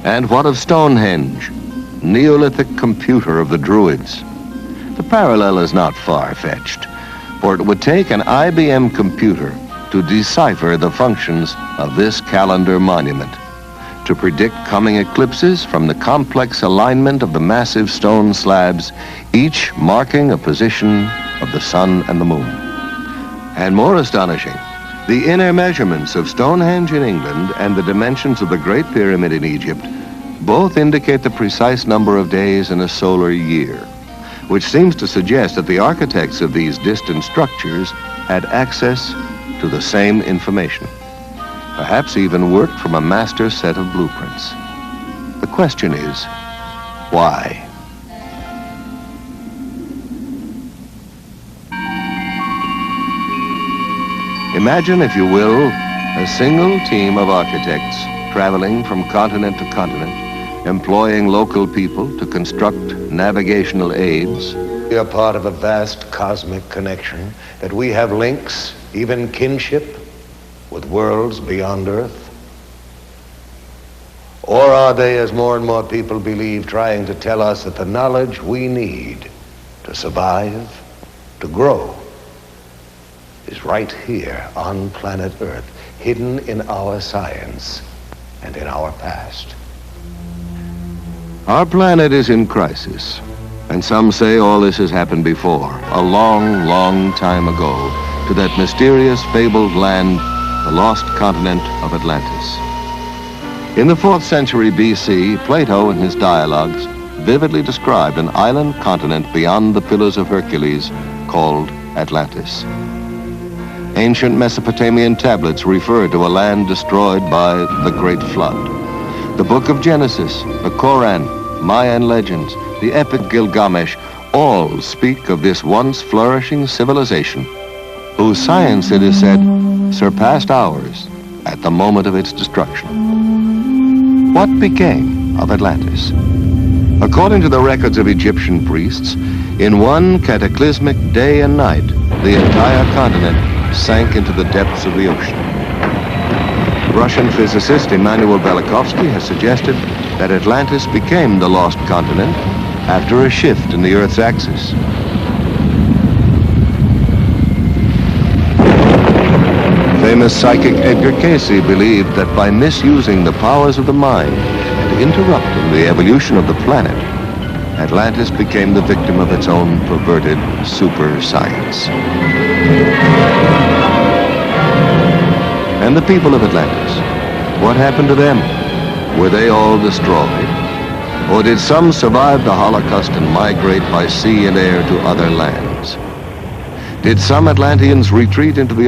And what of Stonehenge, Neolithic computer of the Druids? The parallel is not far-fetched, for it would take an IBM computer to decipher the functions of this calendar monument, to predict coming eclipses from the complex alignment of the massive stone slabs, each marking a position of the sun and the moon. And more astonishing, the inner measurements of Stonehenge in England and the dimensions of the Great Pyramid in Egypt both indicate the precise number of days in a solar year, which seems to suggest that the architects of these distant structures had access to the same information, perhaps even worked from a master set of blueprints. The question is, why? Imagine, if you will, a single team of architects traveling from continent to continent, employing local people to construct navigational aids. We are part of a vast cosmic connection, that we have links, even kinship, with worlds beyond Earth? Or are they, as more and more people believe, trying to tell us that the knowledge we need to survive, to grow, is right here on planet Earth, hidden in our science and in our past? Our planet is in crisis, and some say all this has happened before, a long, long time ago, to that mysterious fabled land, the lost continent of Atlantis. In the 4th century BC, Plato in his dialogues vividly described an island continent beyond the Pillars of Hercules called Atlantis. Ancient Mesopotamian tablets refer to a land destroyed by the Great Flood. The Book of Genesis, the Koran, Mayan legends, the epic Gilgamesh, all speak of this once flourishing civilization, whose science, it is said, surpassed ours at the moment of its destruction. What became of Atlantis? According to the records of Egyptian priests, in one cataclysmic day and night, the entire continent sank into the depths of the ocean. Russian physicist Immanuel Velikovsky has suggested that Atlantis became the lost continent after a shift in the Earth's axis. Famous psychic Edgar Cayce believed that by misusing the powers of the mind and interrupting the evolution of the planet, Atlantis became the victim of its own perverted super science. And the people of Atlantis, what happened to them? Were they all destroyed? Or did some survive the Holocaust and migrate by sea and air to other lands? Did some Atlanteans retreat into the